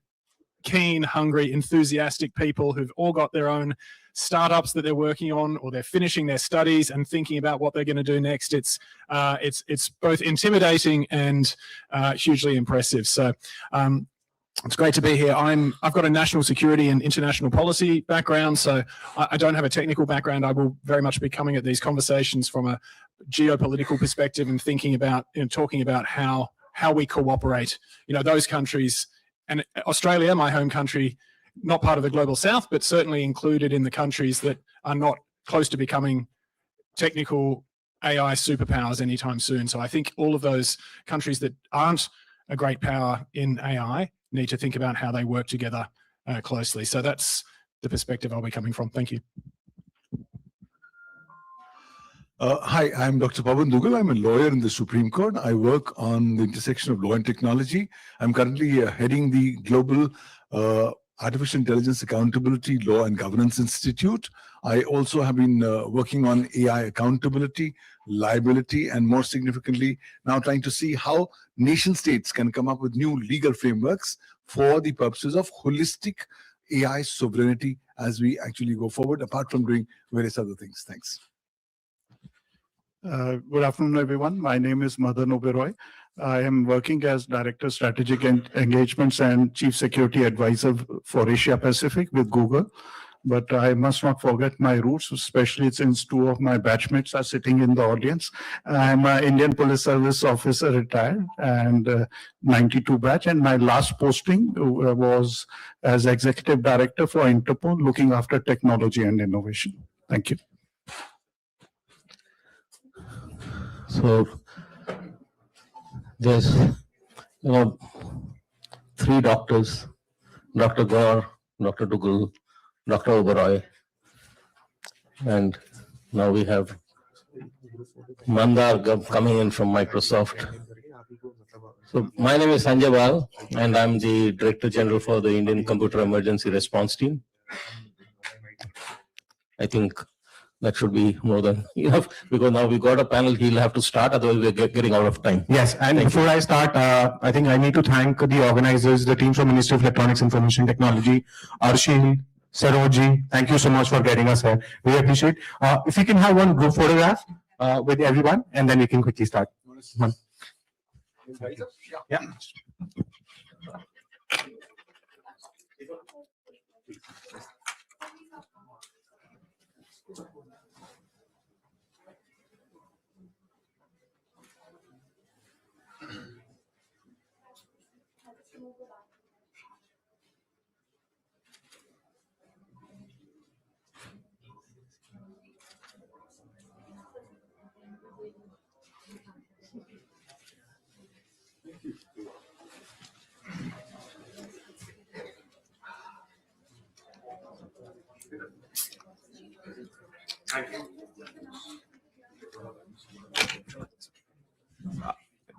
keen, hungry, enthusiastic people who've all got their own startups that they're working on, or they're finishing their studies and thinking about what they're going to do next. It's both intimidating and hugely impressive. So it's great to be here. I've got a national security and international policy background, so I don't have a technical background. I will very much be coming at these conversations from a geopolitical perspective and thinking about, talking about how we cooperate. Those countries, and Australia, my home country, not part of the global south, but certainly included in the countries that are not close to becoming technical AI superpowers anytime soon. So I think all of those countries that aren't a great power in AI need to think about how they work together closely. So that's the perspective I'll be coming from. Thank you. Hi, I'm Dr. Pawan Dugal. I'm a lawyer in the Supreme Court. I work on the intersection of law and technology. I'm currently heading the Global Artificial Intelligence Accountability Law and Governance Institute. I also have been working on AI accountability, liability, and more significantly, now trying to see how nation states can come up with new legal frameworks for the purposes of holistic AI sovereignty as we actually go forward, apart from doing various other things. Thanks. Good afternoon, everyone. My name is Oberoi. I am working as Director Strategic Engagements and Chief Security Advisor for Asia Pacific with Google. But I must not forget my roots, especially since two of my batchmates are sitting in the audience. I'm an Indian Police Service officer retired and 92 batch. And my last posting was as Executive Director for Interpol, looking after technology and innovation. Thank you. So there's, three doctors, Dr. Gaur, Dr. Dugal, Dr. Oberoi, and now we have Mandar coming in from Microsoft. So my name is Sanjay Bahl, and I'm the Director General for the Indian Computer Emergency Response Team. I think that should be more than enough, because now we've got a panel. He'll have to start, otherwise we're getting out of time. Yes, and before I start, I think I need to thank the organizers, the team from Ministry of Electronics, Information Technology, Arshil, Saroji. Thank you so much for getting us here. We appreciate. If you can have one group photograph with everyone, and then we can quickly start. Yeah.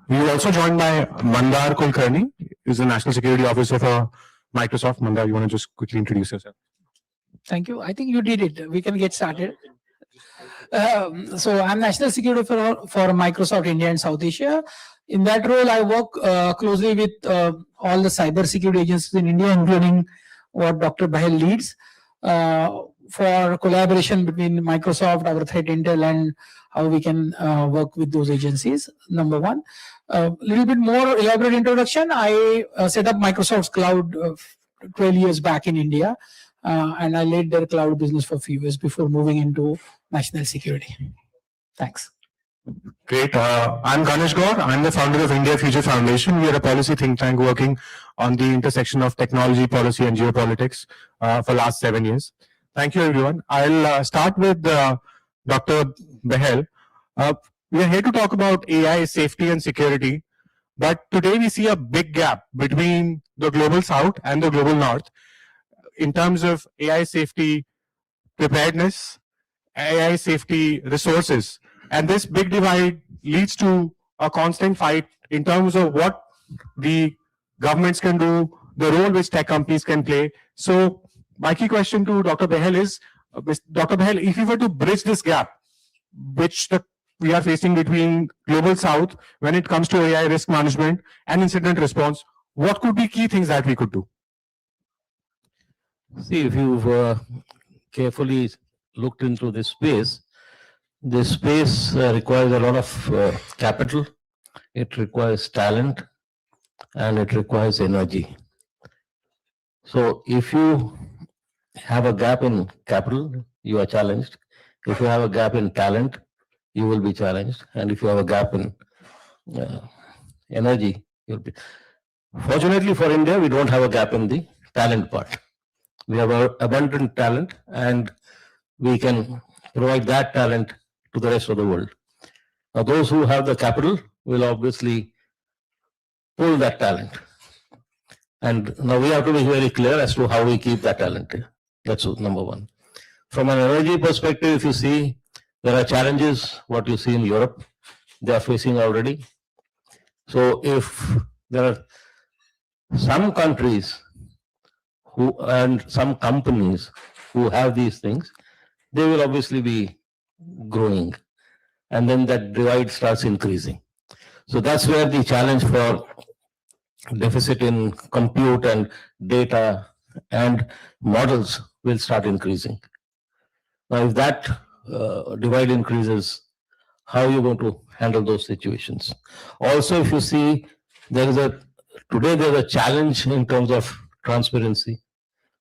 We are also joined by Mandar Kulkarni, who is the National Security Officer for Microsoft. Mandar, you want to just quickly introduce yourself? Thank you. I think you did it. We can get started. So I'm National Security for Microsoft India and South Asia. In that role, I work closely with all the cyber security agencies in India, including what Dr. Bahl leads, for collaboration between Microsoft, our threat intel, and how we can work with those agencies. Number one. A little bit more elaborate introduction. I set up Microsoft's cloud 12 years back in India. and I led their cloud business for a few years before moving into national security. Thanks. Great. I'm Kanishk Gaur. I'm the founder of India Future Foundation. We are a policy think tank working on the intersection of technology, policy, and geopolitics for last 7 years. Thank you, everyone. I'll start with Dr. Bahl. We are here to talk about AI safety and security, but today we see a big gap between the global south and the global north in terms of AI safety preparedness, AI safety resources. And this big divide leads to a constant fight in terms of what the governments can do, the role which tech companies can play. So my key question to Dr. Bahl is, Dr. Bahl, if you were to bridge this gap, which we are facing between global south when it comes to AI risk management and incident response, what could be key things that we could do? See, if you've carefully looked into this space requires a lot of capital, it requires talent, and it requires energy. So if you have a gap in capital, you are challenged. If you have a gap in talent, you will be challenged. And if you have a gap in energy, you'll be. Fortunately for India, we don't have a gap in the talent part. We have abundant talent, and we can provide that talent to the rest of the world. Now, those who have the capital will obviously pull that talent. And now we have to be very clear as to how we keep that talent. That's number one. From an energy perspective, if you see, there are challenges, what you see in Europe, they are facing already. So if there are some countries who and some companies who have these things, they will obviously be growing, and then that divide starts increasing. So that's where the challenge for deficit in compute and data and models will start increasing. Now, if that divide increases, how are you going to handle those situations? Also, if you see, today there's a challenge in terms of transparency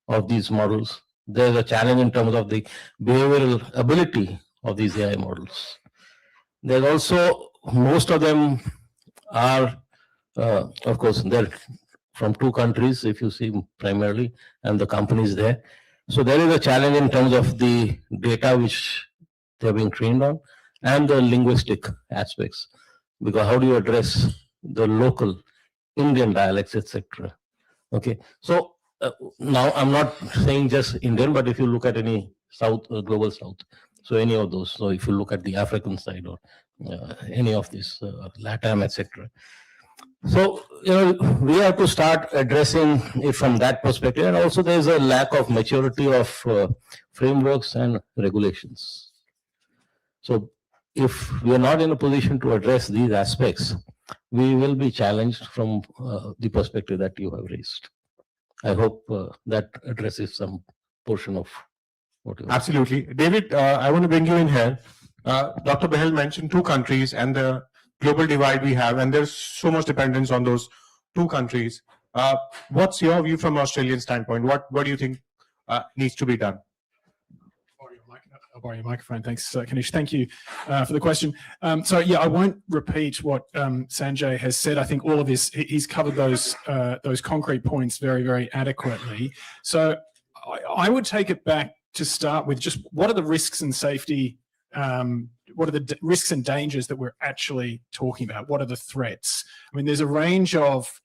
of these models. There's a challenge in terms of the behavioral ability of these AI models. There's also, most of them are, of course, they're from 2 countries, if you see primarily, and the companies there. So there is a challenge in terms of the data which they're being trained on and the linguistic aspects, because how do you address the local Indian dialects, etc. Okay, so now I'm not saying just Indian, but if you look at any South, global South, so any of those. So if you look at the African side or any of these, LATAM, etc. So, we have to start addressing it from that perspective. And also there's a lack of maturity of frameworks and regulations. So if we are not in a position to address these aspects, we will be challenged from the perspective that you have raised. I hope that addresses some portion of what you have. Absolutely. David, I want to bring you in here. Dr. Bahl mentioned 2 countries and the global divide we have, and there's so much dependence on those 2 countries. What's your view from an Australian standpoint? What do you think needs to be done? I'll borrow your microphone. Thanks, Kanishk. Thank you for the question. So yeah, I won't repeat what Sanjay has said. I think all of this, he's covered those concrete points very, very adequately. So I would take it back to start with just what are the risks and safety, what are the risks and dangers that we're actually talking about? What are the threats? I mean, there's a range of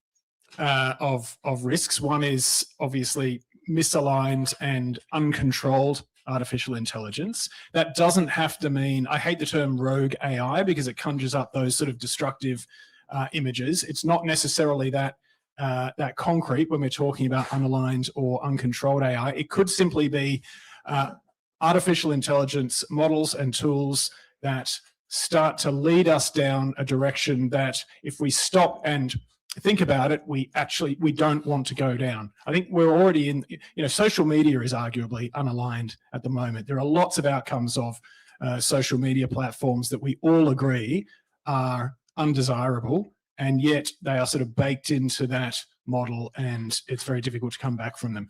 risks. One is obviously misaligned and uncontrolled artificial intelligence. That doesn't have to mean, I hate the term rogue AI because it conjures up those sort of destructive images. It's not necessarily that concrete when we're talking about unaligned or uncontrolled AI. It could simply be artificial intelligence models and tools that start to lead us down a direction that if we stop and think about it, we don't want to go down. I think we're already in, social media is arguably unaligned at the moment. There are lots of outcomes of social media platforms that we all agree are undesirable, and yet they are sort of baked into that model and it's very difficult to come back from them.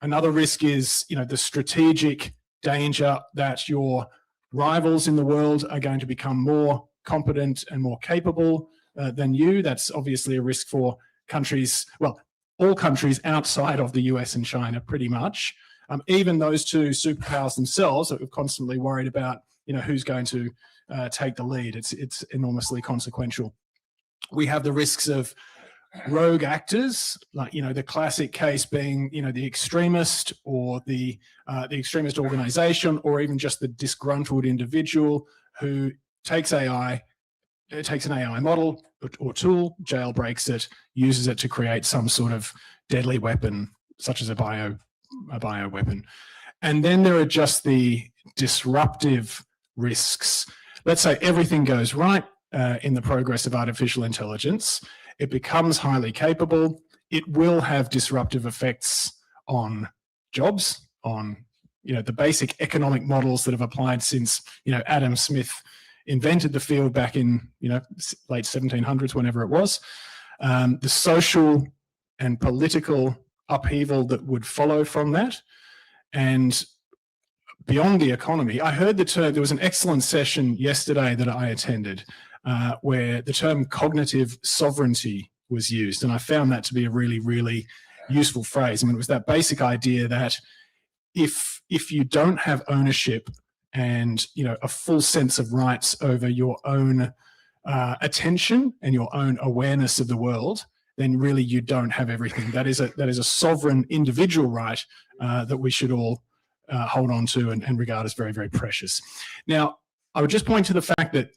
Another risk is, the strategic danger that your rivals in the world are going to become more competent and more capable than you. That's obviously a risk for countries, well, all countries outside of the US and China, pretty much. Even those two superpowers themselves are constantly worried about, who's going to take the lead. It's enormously consequential. We have the risks of rogue actors, like, the classic case being, the extremist or the extremist organization, or even just the disgruntled individual who takes an AI model or tool, jailbreaks it, uses it to create some sort of deadly weapon, such as a bio weapon. And then there are just the disruptive risks. Let's say everything goes right in the progress of artificial intelligence. It becomes highly capable. It will have disruptive effects on jobs, on the basic economic models that have applied since Adam Smith invented the field back in late 1700s, whenever it was. The social and political upheaval that would follow from that, and beyond the economy. I heard the term. There was an excellent session yesterday that I attended, where the term cognitive sovereignty was used, and I found that to be a really, really useful phrase. I mean, it was that basic idea that if you don't have ownership and a full sense of rights over your own attention and your own awareness of the world, then really you don't have everything. That is a sovereign individual right that we should all hold on to and regard as very, very precious. Now, I would just point to the fact that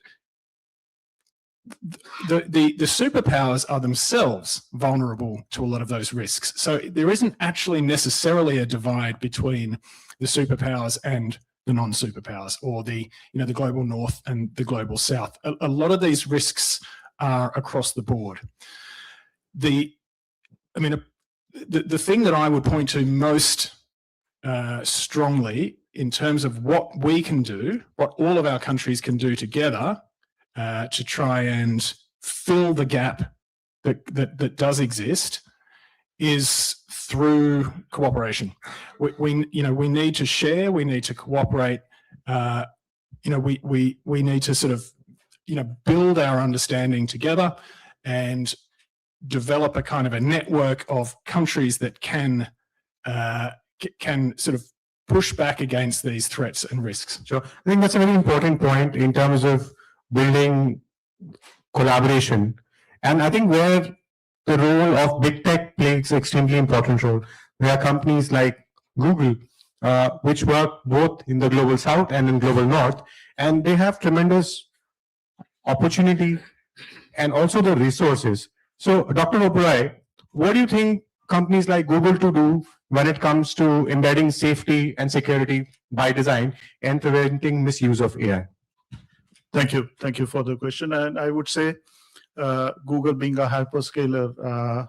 the superpowers are themselves vulnerable to a lot of those risks. So there isn't actually necessarily a divide between the superpowers and the non-superpowers, or the global north and the global south. A lot of these risks are across the board. The thing that I would point to most strongly in terms of what we can do, what all of our countries can do together to try and fill the gap that does exist, is through cooperation. We need to share. We need to cooperate. We need to sort of build our understanding together and develop a kind of a network of countries that can sort of push back against these threats and risks. Sure. I think that's a very important point in terms of building collaboration. And I think where the role of big tech plays an extremely important role. There are companies like Google, which work both in the global south and in global north, and they have tremendous opportunity and also the resources. So, Dr. Oberoi, what do you think companies like Google to do when it comes to embedding safety and security by design and preventing misuse of AI? Thank you. Thank you for the question. And I would say Google being a hyperscaler,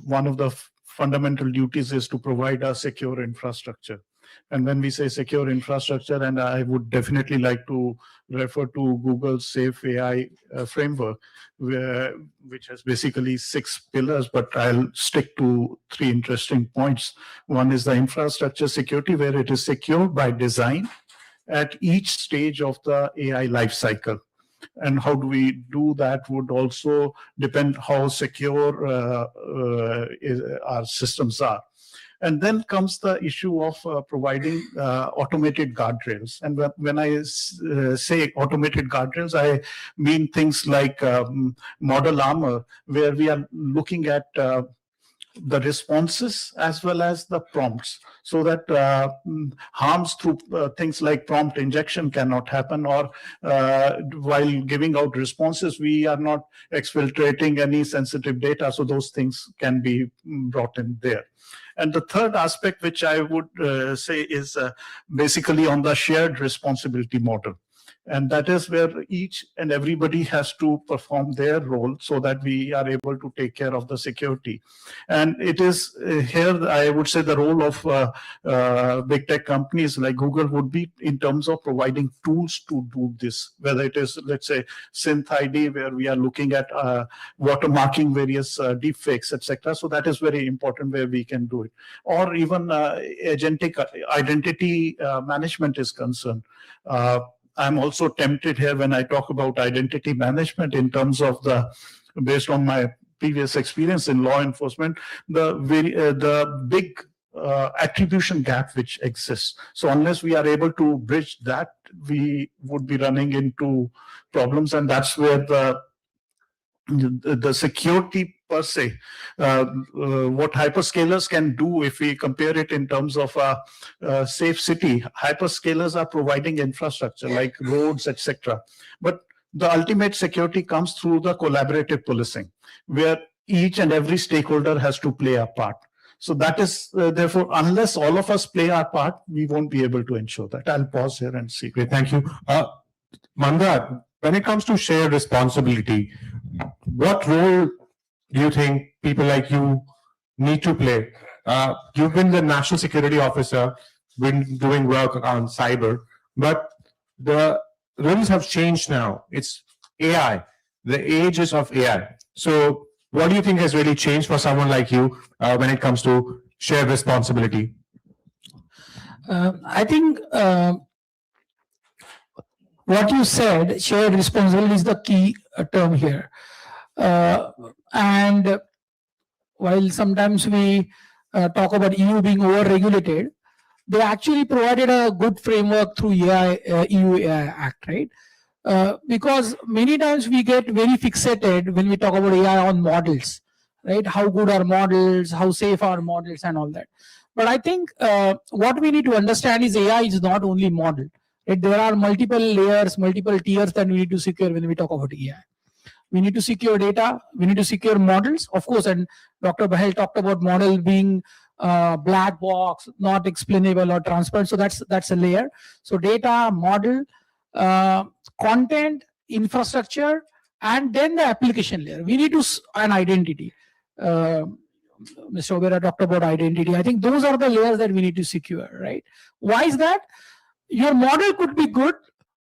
one of the fundamental duties is to provide a secure infrastructure. And when we say secure infrastructure, and I would definitely like to refer to Google's Safe AI framework, which has basically 6 pillars, but I'll stick to 3 interesting points. One is the infrastructure security, where it is secured by design at each stage of the AI life cycle. And how do we do that would also depend how secure our systems are. And then comes the issue of providing automated guardrails. And when I say automated guardrails, I mean things like model armor, where we are looking at the responses as well as the prompts, so that harms through things like prompt injection cannot happen, or while giving out responses, we are not exfiltrating any sensitive data, so those things can be brought in there. And the third aspect, which I would say is basically on the shared responsibility model. And that is where each and everybody has to perform their role so that we are able to take care of the security. And it is here, I would say, the role of big tech companies like Google would be in terms of providing tools to do this, whether it is, let's say, Synth ID, where we are looking at watermarking various deepfakes, etc. So that is very important where we can do it. Or even agentic identity management is concerned. I'm also tempted here when I talk about identity management in terms of based on my previous experience in law enforcement, the big attribution gap which exists. So unless we are able to bridge that, we would be running into problems, and that's where the security per se, what hyperscalers can do, if we compare it in terms of a safe city, hyperscalers are providing infrastructure like roads, etc. But the ultimate security comes through the collaborative policing, where each and every stakeholder has to play a part. So that is, therefore, unless all of us play our part, we won't be able to ensure that. I'll pause here and see. Great, thank you. Mandar, when it comes to shared responsibility, what role do you think people like you need to play? You've been the National Security Officer, been doing work on cyber, but the roles have changed now. It's AI, the ages of AI. So what do you think has really changed for someone like you when it comes to shared responsibility? I think what you said, shared responsibility, is the key term here. And while sometimes we talk about EU being over-regulated, they actually provided a good framework through EU AI Act, right? Because many times we get very fixated when we talk about AI on models, right? How good are models, how safe are models, and all that. But I think what we need to understand is AI is not only model. Right? There are multiple layers, multiple tiers that we need to secure when we talk about AI. We need to secure data, we need to secure models, of course, and Dr. Bahl talked about model being black box, not explainable or transparent, so that's a layer. So data, model, content, infrastructure, and then the application layer. We need to, an identity. Mr. Oberoi talked about identity. I think those are the layers that we need to secure, right? Why is that? Your model could be good,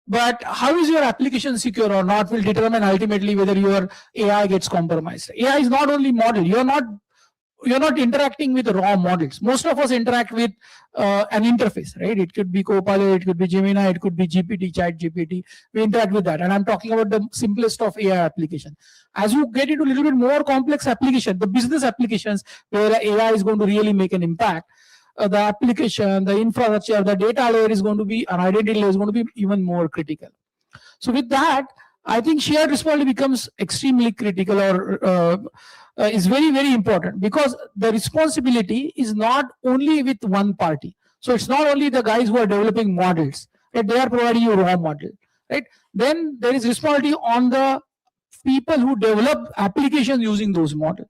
but how is your application secure or not will determine ultimately whether your AI gets compromised. AI is not only model. You're not interacting with raw models. Most of us interact with an interface, right? It could be Copilot, it could be Gemini, it could be GPT, Chat GPT. We interact with that. And I'm talking about the simplest of AI application. As you get into a little bit more complex application, the business applications where AI is going to really make an impact, the application, the infrastructure, the data layer is going to be, an identity layer is going to be even more critical. So with that, I think shared responsibility becomes extremely critical, or is very, very important, because the responsibility is not only with one party. So it's not only the guys who are developing models, right? They are providing you raw model, right? Then there is responsibility on the people who develop applications using those models.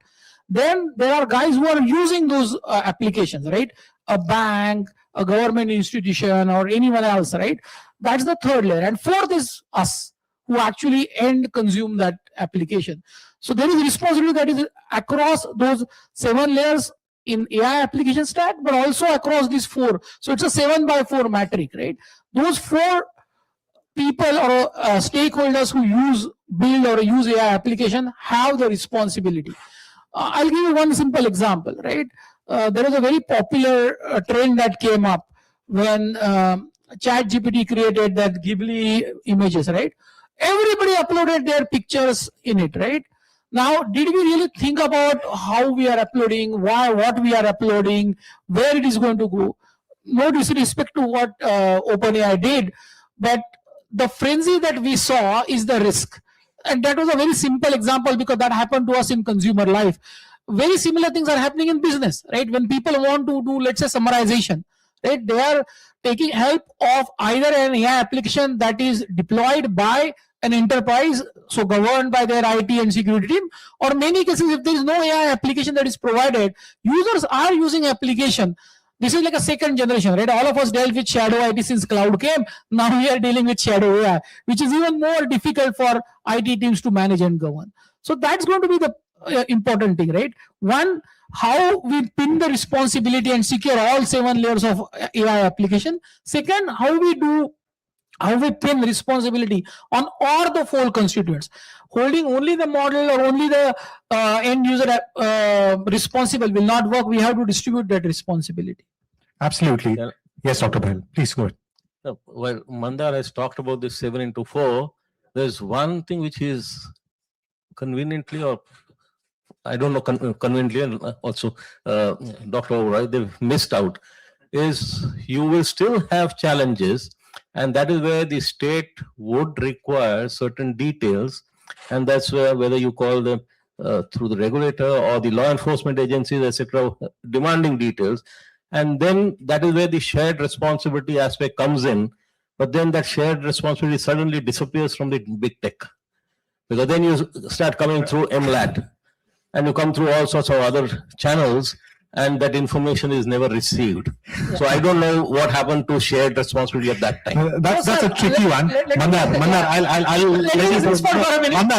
Then there are guys who are using those applications, right? A bank, a government institution, or anyone else, right? That's the third layer. And fourth is us, who actually end consume that application. So there is responsibility that is across those 7 layers in AI application stack, but also across these 4. So it's a 7x4 matrix, right? Those 4 people or stakeholders who build or use AI application have the responsibility. I'll give you one simple example, right? There was a very popular trend that came up when Chat GPT created that Ghibli images, right? Everybody uploaded their pictures in it, right? Now, did we really think about how we are uploading, what we are uploading, where it is going to go? No disrespect to what OpenAI did, but the frenzy that we saw is the risk. And that was a very simple example, because that happened to us in consumer life. Very similar things are happening in business, right? When people want to do, let's say, summarization, right? They are taking help of either an AI application that is deployed by an enterprise, so governed by their IT and security team, or many cases, if there is no AI application that is provided, users are using application This is like a second generation, right? All of us dealt with shadow IT since cloud came. Now we are dealing with shadow AI, which is even more difficult for IT teams to manage and govern. So that's going to be the important thing, right? One, how we pin the responsibility and secure all 7 layers of AI application. Second, how we pin responsibility on all the 4 constituents. Holding only the model or only the end user responsible will not work. We have to distribute that responsibility. Absolutely. Yeah. Yes, Dr. Bahl, please go ahead. Well, Mandar has talked about this 7 into 4. There's one thing which is conveniently, or I don't know, conveniently, and also Dr. Oberoi, they've missed out, is you will still have challenges, and that is where the state would require certain details, and that's where, whether you call them through the regulator or the law enforcement agencies, etc., demanding details, and then that is where the shared responsibility aspect comes in, but then that shared responsibility suddenly disappears from the big tech, because then you start coming through MLAT, and you come through all sorts of other channels, and that information is never received. So I don't know what happened to shared responsibility at that time. That's a tricky one. Mandar,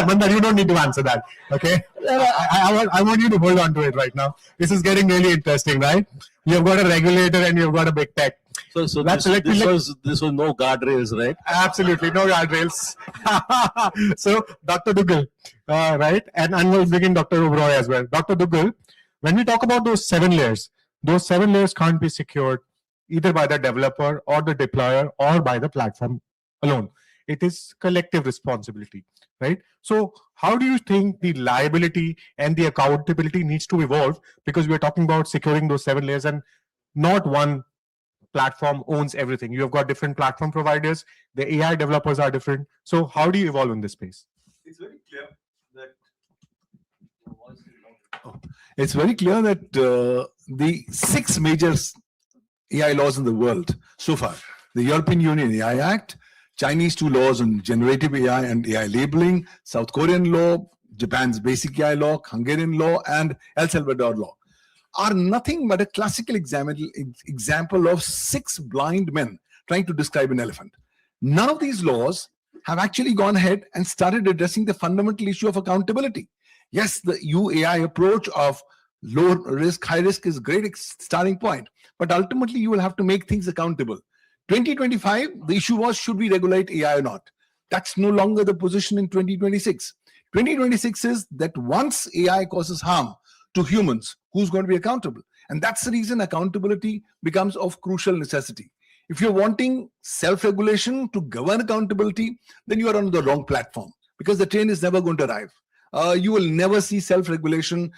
Mandar, you don't need to answer that. Okay, I want you to hold on to it right now. This is getting really interesting, right? You've got a regulator and you've got a big tech. So this was no guardrails, right? Absolutely, no guardrails. So, Dr. Duggal, right? And we'll bring in Dr. Wroe as well. Dr. Duggal, when we talk about those 7 layers can't be secured either by the developer or the deployer or by the platform alone. It is collective responsibility, right? So how do you think the liability and the accountability needs to evolve? Because we're talking about securing those 7 layers, and not one platform owns everything. You have got different platform providers. The AI developers are different. So how do you evolve in this space? It's very clear that the 6 major AI laws in the world so far: the European Union AI Act, Chinese 2 laws on generative AI and AI labeling, South Korean law, Japan's basic AI law, Hungarian law, and El Salvador law, are nothing but a classical example of 6 blind men trying to describe an elephant. None of these laws have actually gone ahead and started addressing the fundamental issue of accountability. Yes, the UAI approach of low risk, high risk is a great starting point, but ultimately you will have to make things accountable. 2025, the issue was, should we regulate AI or not? That's no longer the position in 2026. 2026 is that once AI causes harm to humans, who's going to be accountable? And that's the reason accountability becomes of crucial necessity. If you're wanting self-regulation to govern accountability, then you are on the wrong platform, because the train is never going to arrive. You will never see self-regulation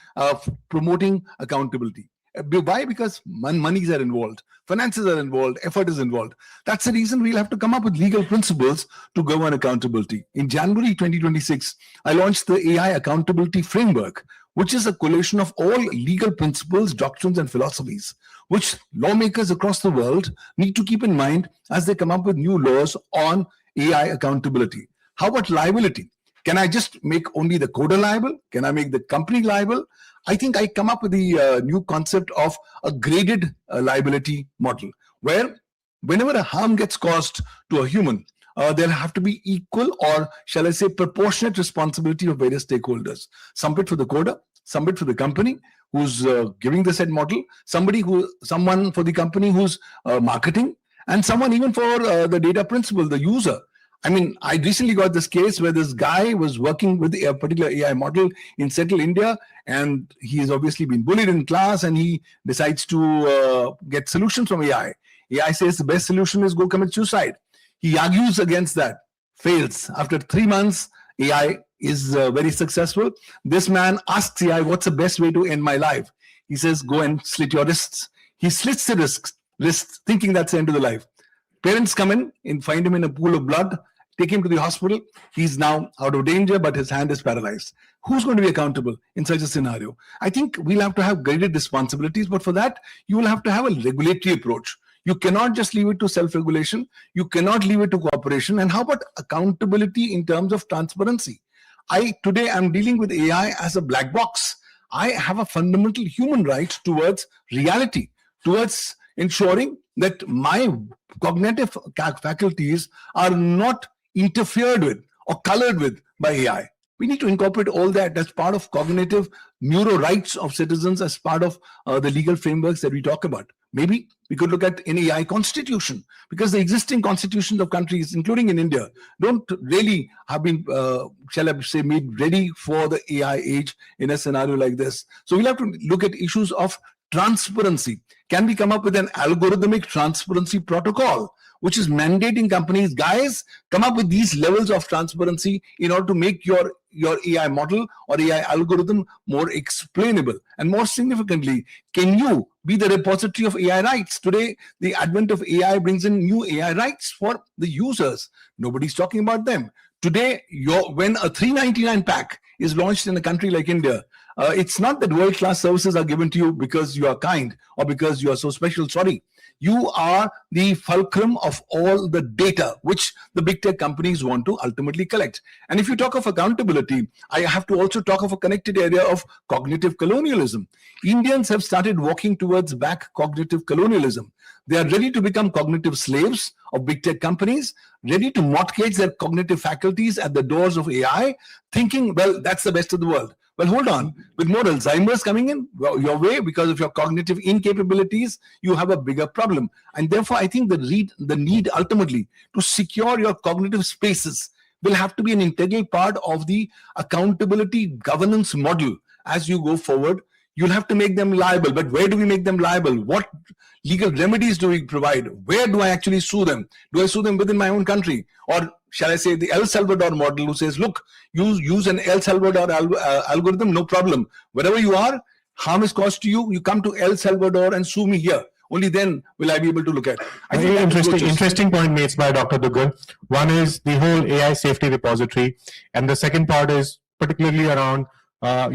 promoting accountability. Why? Because monies are involved, finances are involved, effort is involved. That's the reason we'll have to come up with legal principles to govern accountability. In January 2026, I launched the AI Accountability Framework, which is a collation of all legal principles, doctrines, and philosophies, which lawmakers across the world need to keep in mind as they come up with new laws on AI accountability. How about liability? Can I just make only the coder liable? Can I make the company liable? I think I come up with the new concept of a graded liability model, where whenever a harm gets caused to a human, there'll have to be equal, or shall I say proportionate, responsibility of various stakeholders. Some bit for the coder, some bit for the company who's giving the said model, someone for the company who's marketing, and someone even for the data principal, the user. I mean, I recently got this case where this guy was working with a particular AI model in Central India, and he has obviously been bullied in class, and he decides to get solutions from AI. AI says the best solution is go commit suicide. He argues against that, fails. After 3 months, AI is very successful. This man asks AI, what's the best way to end my life? He says, go and slit your wrists. He slits the wrists, thinking that's the end of the life. Parents come in and find him in a pool of blood, take him to the hospital. He's now out of danger, but his hand is paralyzed. Who's going to be accountable in such a scenario? I think we'll have to have graded responsibilities, but for that, you will have to have a regulatory approach. You cannot just leave it to self-regulation. You cannot leave it to cooperation. And how about accountability in terms of transparency? Today I'm dealing with AI as a black box. I have a fundamental human right towards reality, towards ensuring that my cognitive faculties are not interfered with or colored with by AI. We need to incorporate all that as part of cognitive neuro rights of citizens, as part of the legal frameworks that we talk about. Maybe we could look at an AI constitution, because the existing constitutions of countries, including in India, don't really have been, shall I say, made ready for the AI age in a scenario like this. So we'll have to look at issues of transparency. Can we come up with an algorithmic transparency protocol, which is mandating companies, guys, come up with these levels of transparency in order to make your AI model or AI algorithm more explainable? And more significantly, can you be the repository of AI rights? Today, the advent of AI brings in new AI rights for the users. Nobody's talking about them. Today, when a 399 pack is launched in a country like India, it's not that world-class services are given to you because you are kind or because you are so special. Sorry. You are the fulcrum of all the data which the big tech companies want to ultimately collect. And if you talk of accountability, I have to also talk of a connected area of cognitive colonialism. Indians have started walking towards back cognitive colonialism. They are ready to become cognitive slaves of big tech companies, ready to mortgage their cognitive faculties at the doors of AI, thinking, well, that's the best of the world. Well, hold on. With more Alzheimer's coming in your way because of your cognitive incapabilities, you have a bigger problem. And therefore, I think the need ultimately to secure your cognitive spaces will have to be an integral part of the accountability governance model as you go forward. You'll have to make them liable. But where do we make them liable? What legal remedies do we provide? Where do I actually sue them? Do I sue them within my own country? Or shall I say the El Salvador model, who says, look, use an El Salvador algorithm, no problem. Wherever you are, harm is caused to you, you come to El Salvador and sue me here. Only then will I be able to look at it. I think interesting point made by Dr. Dugal. One is the whole AI safety repository. And the second part is particularly around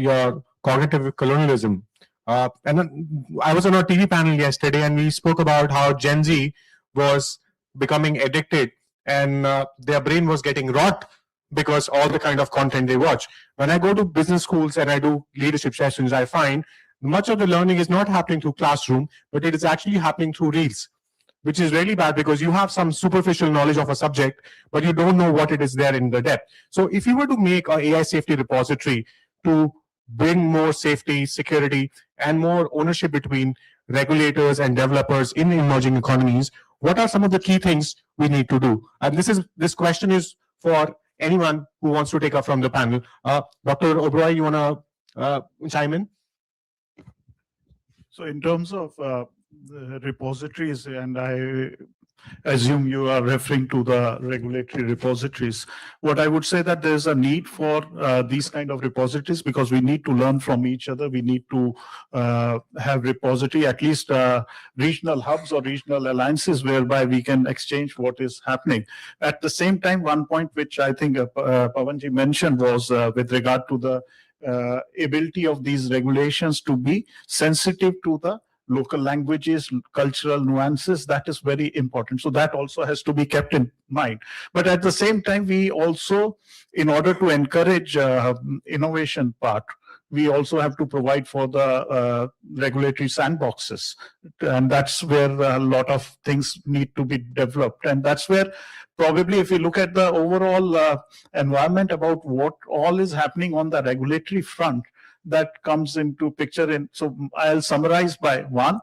your cognitive colonialism. And I was on a TV panel yesterday and we spoke about how Gen Z was becoming addicted and their brain was getting rot because all the kind of content they watch. When I go to business schools and I do leadership sessions, I find much of the learning is not happening through classroom, but it is actually happening through reels, which is really bad because you have some superficial knowledge of a subject, but you don't know what it is there in the depth. So if you were to make an AI safety repository to bring more safety, security, and more ownership between regulators and developers in emerging economies, what are some of the key things we need to do? And this question is for anyone who wants to take up from the panel. Dr. Oberoi, you want to chime in? So in terms of the repositories, and I assume you are referring to the regulatory repositories, what I would say that there's a need for these kind of repositories because we need to learn from each other. We need to have repository, at least regional hubs or regional alliances whereby we can exchange what is happening. At the same time, one point which I think Pawanji mentioned was with regard to the ability of these regulations to be sensitive to the local languages, cultural nuances. That is very important. So that also has to be kept in mind. But at the same time, we also, in order to encourage innovation part, we also have to provide for the regulatory sandboxes. And that's where a lot of things need to be developed. And that's where probably if you look at the overall environment about what all is happening on the regulatory front, that comes into picture. And so I'll summarize by one,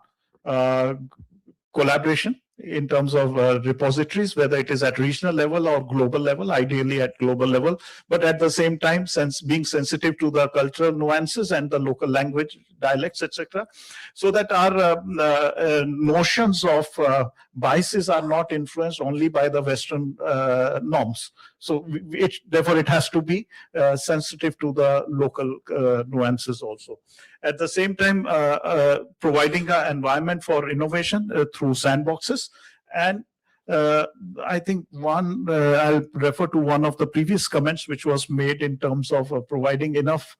collaboration in terms of repositories, whether it is at regional level or global level, ideally at global level, but at the same time, being sensitive to the cultural nuances and the local language, dialects, etc., so that our notions of biases are not influenced only by the Western norms. So therefore, it has to be sensitive to the local nuances also. At the same time, providing an environment for innovation through sandboxes. And I think I'll refer to one of the previous comments which was made in terms of providing enough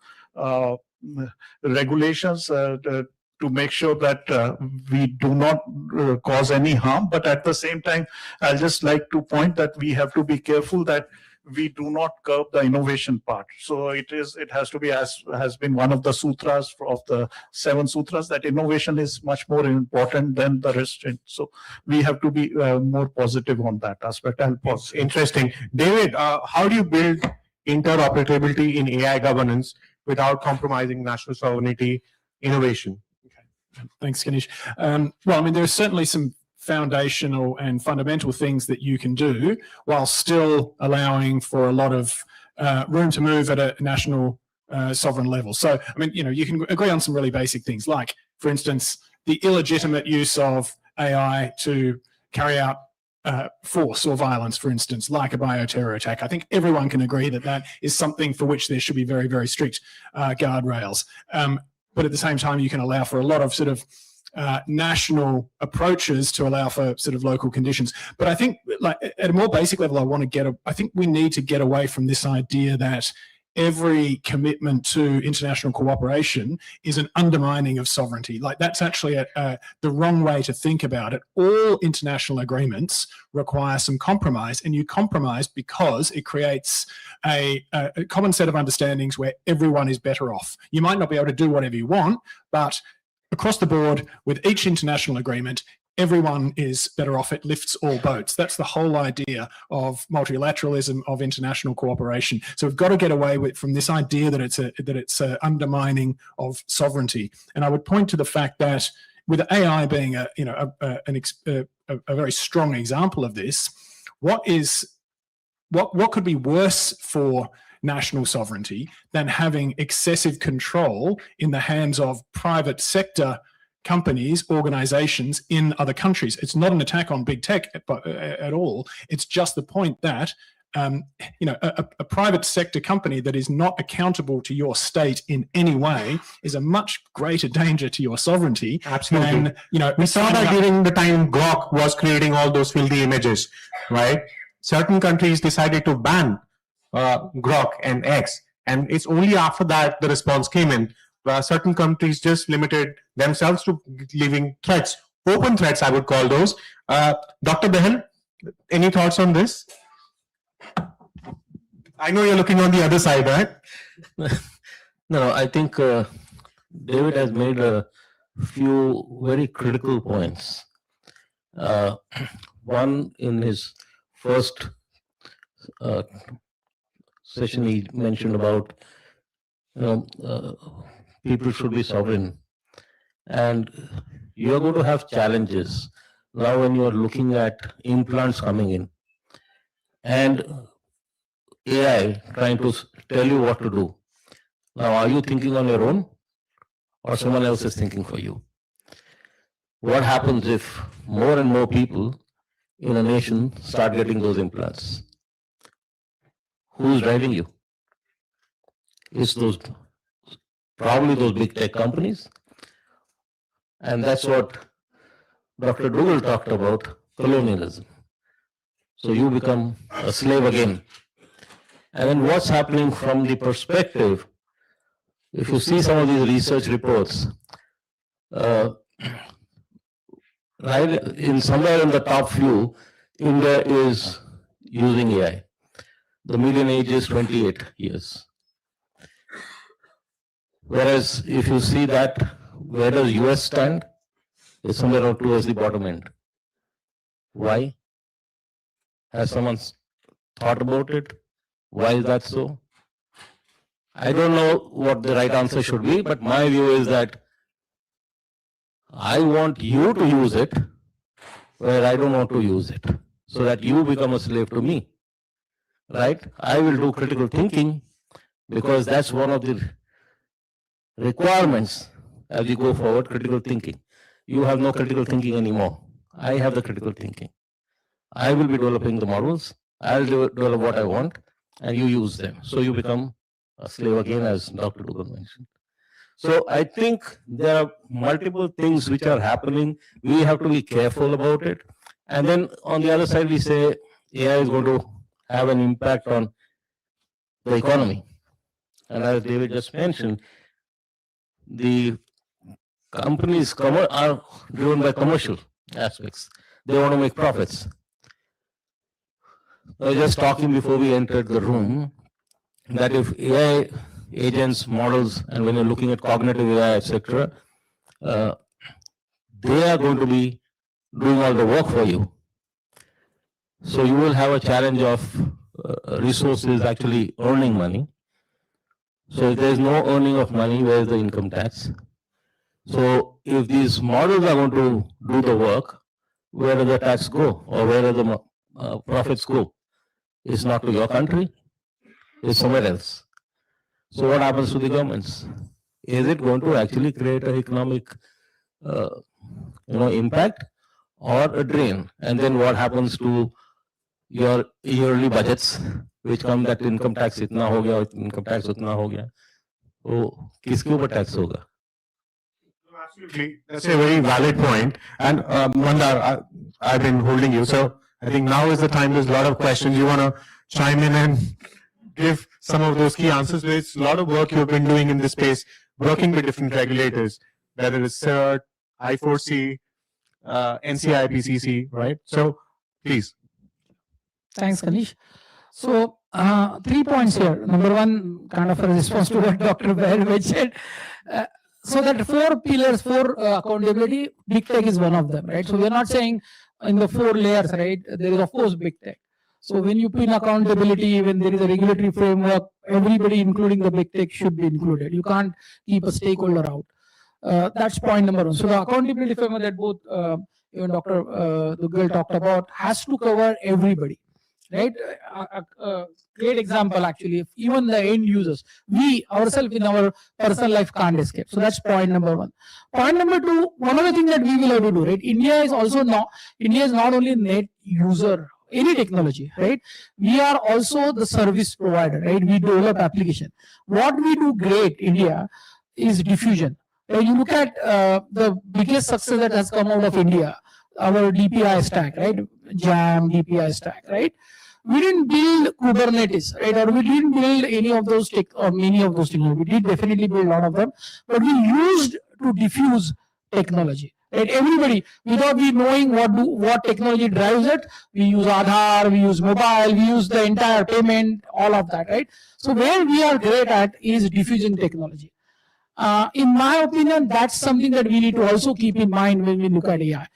regulations to make sure that we do not cause any harm. But at the same time, I'll just like to point that we have to be careful that we do not curb the innovation part. So it has to be, as has been one of the sutras of the 7 sutras, that innovation is much more important than the restraint. So we have to be more positive on that aspect. I'll pause. Interesting. David, how do you build interoperability in AI governance without compromising national sovereignty, innovation? Thanks, Kanishk. Well, I mean, there are certainly some foundational and fundamental things that you can do while still allowing for a lot of room to move at a national sovereign level. So, I mean, you can agree on some really basic things, like, for instance, the illegitimate use of AI to carry out force or violence, for instance, like a bioterror attack. I think everyone can agree that that is something for which there should be very, very strict guardrails. But at the same time, you can allow for a lot of sort of national approaches to allow for sort of local conditions. But I think, like, at a more basic level, I think we need to get away from this idea that every commitment to international cooperation is an undermining of sovereignty. Like, that's actually the wrong way to think about it. All international agreements require some compromise, and you compromise because it creates a common set of understandings where everyone is better off. You might not be able to do whatever you want, but across the board, with each international agreement, everyone is better off. It lifts all boats. That's the whole idea of multilateralism, of international cooperation. So we've got to get away from this idea that it's a undermining of sovereignty. And I would point to the fact that, with AI being a very strong example of this, what could be worse for national sovereignty than having excessive control in the hands of private sector companies, organizations in other countries? It's not an attack on big tech at all. It's just the point that a private sector company that is not accountable to your state in any way is a much greater danger to your sovereignty. Absolutely. Than, we saw that during the time Grok was creating all those filthy images, right? Certain countries decided to ban Grok and X, and it's only after that the response came in. Certain countries just limited themselves to leaving threats, open threats, I would call those. Dr. Bahl, any thoughts on this? I know you're looking on the other side, right? No, I think David has made a few very critical points. One, in his first session, he mentioned about people should be sovereign, and you're going to have challenges now when you're looking at implants coming in and AI trying to tell you what to do. Now, are you thinking on your own, or someone else is thinking for you? What happens if more and more people in a nation start getting those implants? Who's driving you? It's probably those big tech companies. And that's what Dr. Dougal talked about, colonialism. So you become a slave again. And then what's happening from the perspective, if you see some of these research reports, right in somewhere in the top few, India is using AI. The median age is 28 years. Whereas if you see that, where does US stand? It's somewhere around towards the bottom end. Why? Has someone thought about it? Why is that so? I don't know what the right answer should be, but my view is that I want you to use it where I don't want to use it, so that you become a slave to me, right? I will do critical thinking because that's one of the requirements as you go forward, critical thinking. You have no critical thinking anymore. I have the critical thinking. I will be developing the models. I'll develop what I want, and you use them. So you become a slave again, as Dr. Dougal mentioned. So I think there are multiple things which are happening. We have to be careful about it. And then on the other side, we say AI is going to have an impact on the economy. And as David just mentioned, the companies are driven by commercial aspects. They want to make profits. I was just talking before we entered the room that if AI agents, models, and when you're looking at cognitive AI, etc., they are going to be doing all the work for you. So you will have a challenge of resources actually earning money. So if there is no earning of money, where is the income tax? So if these models are going to do the work, where does the tax go, or where do the profits go? It's not to your country, it's somewhere else. So what happens to the governments? Is it going to actually create an economic impact or a drain? And then what happens to your yearly budgets, which come that income tax itna ho gaya, income tax utna ho gaya? Oh, kiske upar tax hoga? Absolutely. That's a very valid point. And Mandar, I've been holding you. So I think now is the time. There's a lot of questions. You want to chime in and give some of those key answers. There's a lot of work you've been doing in this space, working with different regulators, whether it's CERT, I4C, NCI, PCC, right? So please. Thanks, Kanishk. So 3 points here. Number one, kind of a response to what Dr. Bahl said. So that 4 pillars for accountability, big tech is one of them, right? So we're not saying in the 4 layers, right? There is of course big tech. So when you pin accountability, when there is a regulatory framework, everybody, including the big tech, should be included. You can't keep a stakeholder out. That's point number one. So the accountability framework that both even Dr. Duggal talked about has to cover everybody, right? Great example actually, if even the end users, we ourselves in our personal life can't escape. So that's point number one. Point number two, one of the things that we will have to do, right? India is not only net user, any technology, right? We are also the service provider, right? We develop application. What we do great, India, is diffusion. When you look at the biggest success that has come out of India, our DPI stack, right? JAM, DPI stack, right? We didn't build Kubernetes, right? Or we didn't build any of those many of those technologies. We did definitely build a lot of them, but we used to diffuse technology, right? Everybody, without we knowing what technology drives it, we use Aadhaar, we use mobile, we use the entire payment, all of that, right? So where we are great at is diffusing technology. In my opinion, that's something that we need to also keep in mind when we look at AI.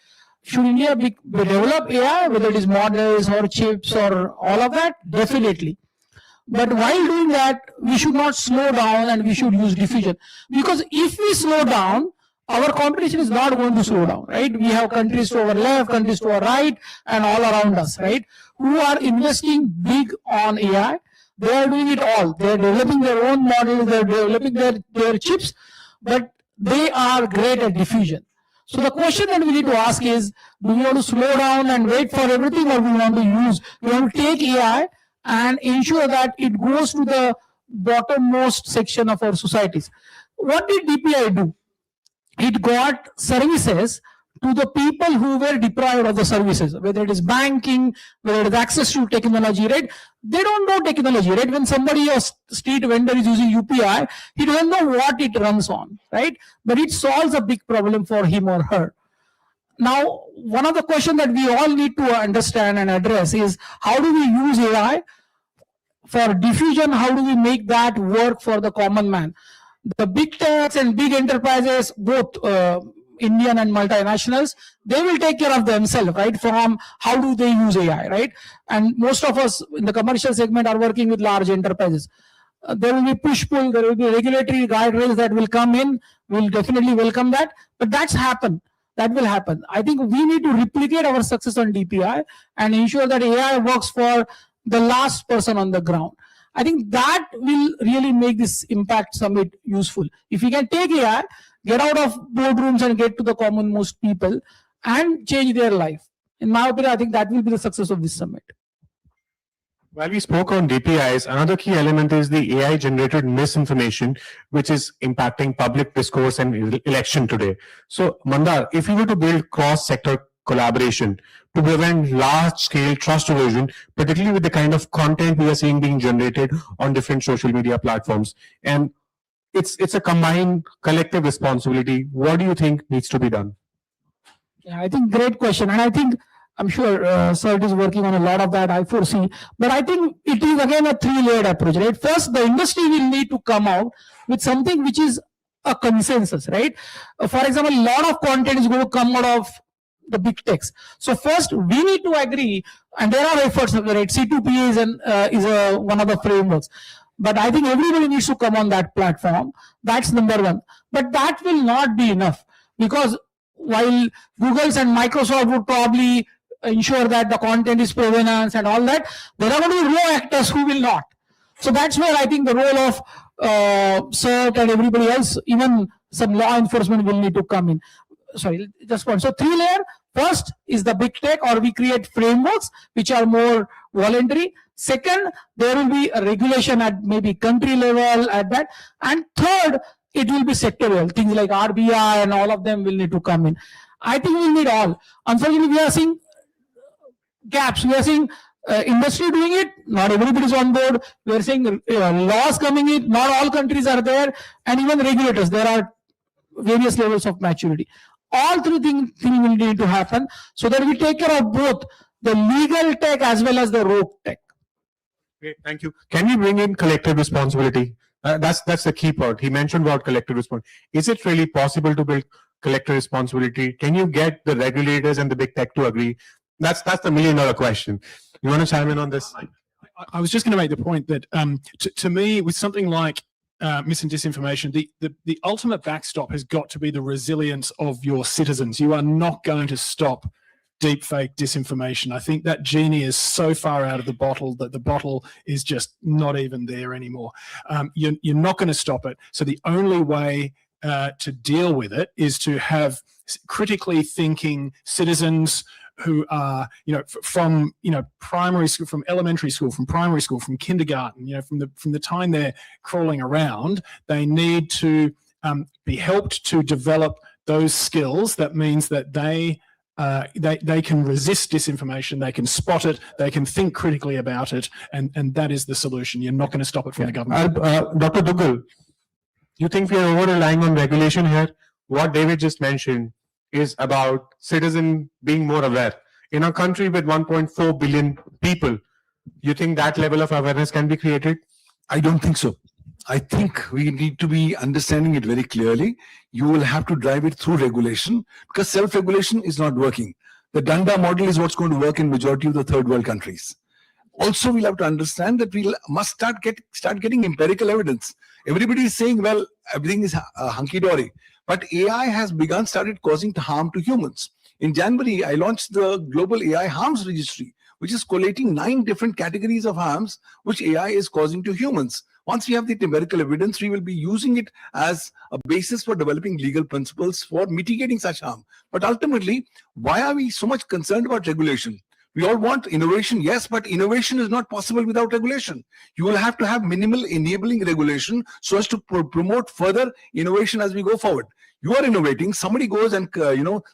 Should India develop AI, whether it is models or chips or all of that? Definitely. But while doing that, we should not slow down and we should use diffusion. Because if we slow down, our competition is not going to slow down, right? We have countries to our left, countries to our right, and all around us, right? Who are investing big on AI. They are doing it all. They are developing their own models, they are developing their chips, but they are great at diffusion. So the question that we need to ask is, do we want to slow down and wait for everything, or we want to take AI and ensure that it goes to the bottommost section of our societies? What did DPI do? It got services to the people who were deprived of the services, whether it is banking, whether it is access to technology, right? They don't know technology, right? When somebody, a street vendor is using UPI, he doesn't know what it runs on, right? But it solves a big problem for him or her. Now, one of the questions that we all need to understand and address is, how do we use AI for diffusion? How do we make that work for the common man? The big techs and big enterprises, both Indian and multinationals, they will take care of themselves, right? From how do they use AI, right? And most of us in the commercial segment are working with large enterprises. There will be push-pull, there will be regulatory guidelines that will come in. We'll definitely welcome that, but that will happen. I think we need to replicate our success on DPI and ensure that AI works for the last person on the ground. I think that will really make this Impact Summit useful. If we can take AI, get out of boardrooms and get to the commonmost people and change their life. In my opinion, I think that will be the success of this summit. While we spoke on DPIs, another key element is the AI-generated misinformation, which is impacting public discourse and election today. So, Mandar, if you were to build cross-sector collaboration to prevent large-scale trust erosion, particularly with the kind of content we are seeing being generated on different social media platforms, and it's a combined collective responsibility. What do you think needs to be done? Yeah, I think great question. And I think I'm sure CERT is working on a lot of that, I foresee. But I think it is again a three-layered approach, right? First, the industry will need to come out with something which is a consensus, right? For example, a lot of content is going to come out of the big techs. So first, we need to agree, and there are efforts, right? C2PA is one of the frameworks. But I think everybody needs to come on that platform. That's number one. But that will not be enough, because while Google's and Microsoft would probably ensure that the content is provenance and all that, there are going to be raw actors who will not. So that's where I think the role of CERT and everybody else, even some law enforcement, will need to come in. Sorry, just one. So three layer. First is the big tech, or we create frameworks which are more voluntary. Second, there will be a regulation at maybe country level at that. And third, it will be sectorial. Things like RBI and all of them will need to come in. I think we need all. Unfortunately, we are seeing gaps. We are seeing industry doing it. Not everybody is on board. We are seeing laws coming in. Not all countries are there. And even regulators. There are various levels of maturity. All three things will need to happen so that we take care of both the legal tech as well as the rogue tech. Great, thank you. Can we bring in collective responsibility? That's the key part. He mentioned about collective responsibility. Is it really possible to build collective responsibility? Can you get the regulators and the big tech to agree? That's the $1 million question. You want to chime in on this? I was just going to make the point that to me, with something like mis and disinformation, the ultimate backstop has got to be the resilience of your citizens. You are not going to stop deep fake disinformation. I think that genie is so far out of the bottle that the bottle is just not even there anymore. You're not going to stop it. So the only way to deal with it is to have critically thinking citizens who are, from primary school, from elementary school, from primary school, from kindergarten, from the time they're crawling around, they need to be helped to develop those skills. That means that they can resist disinformation, they can spot it, they can think critically about it, and that is the solution. You're not going to stop it from the government. Dr. Dugal, you think we are over-relying on regulation here? What David just mentioned is about citizen being more aware. In a country with 1.4 billion people, you think that level of awareness can be created? I don't think so. I think we need to be understanding it very clearly. You will have to drive it through regulation, because self-regulation is not working. The Danda model is what's going to work in majority of the third world countries. Also, we'll have to understand that we must start getting empirical evidence. Everybody is saying, well, everything is hunky-dory. But AI has started causing harm to humans. In January, I launched the Global AI Harms Registry, which is collating 9 different categories of harms which AI is causing to humans. Once we have the empirical evidence, we will be using it as a basis for developing legal principles for mitigating such harm. But ultimately, why are we so much concerned about regulation? We all want innovation, yes, but innovation is not possible without regulation. You will have to have minimal enabling regulation so as to promote further innovation as we go forward. You are innovating, somebody goes and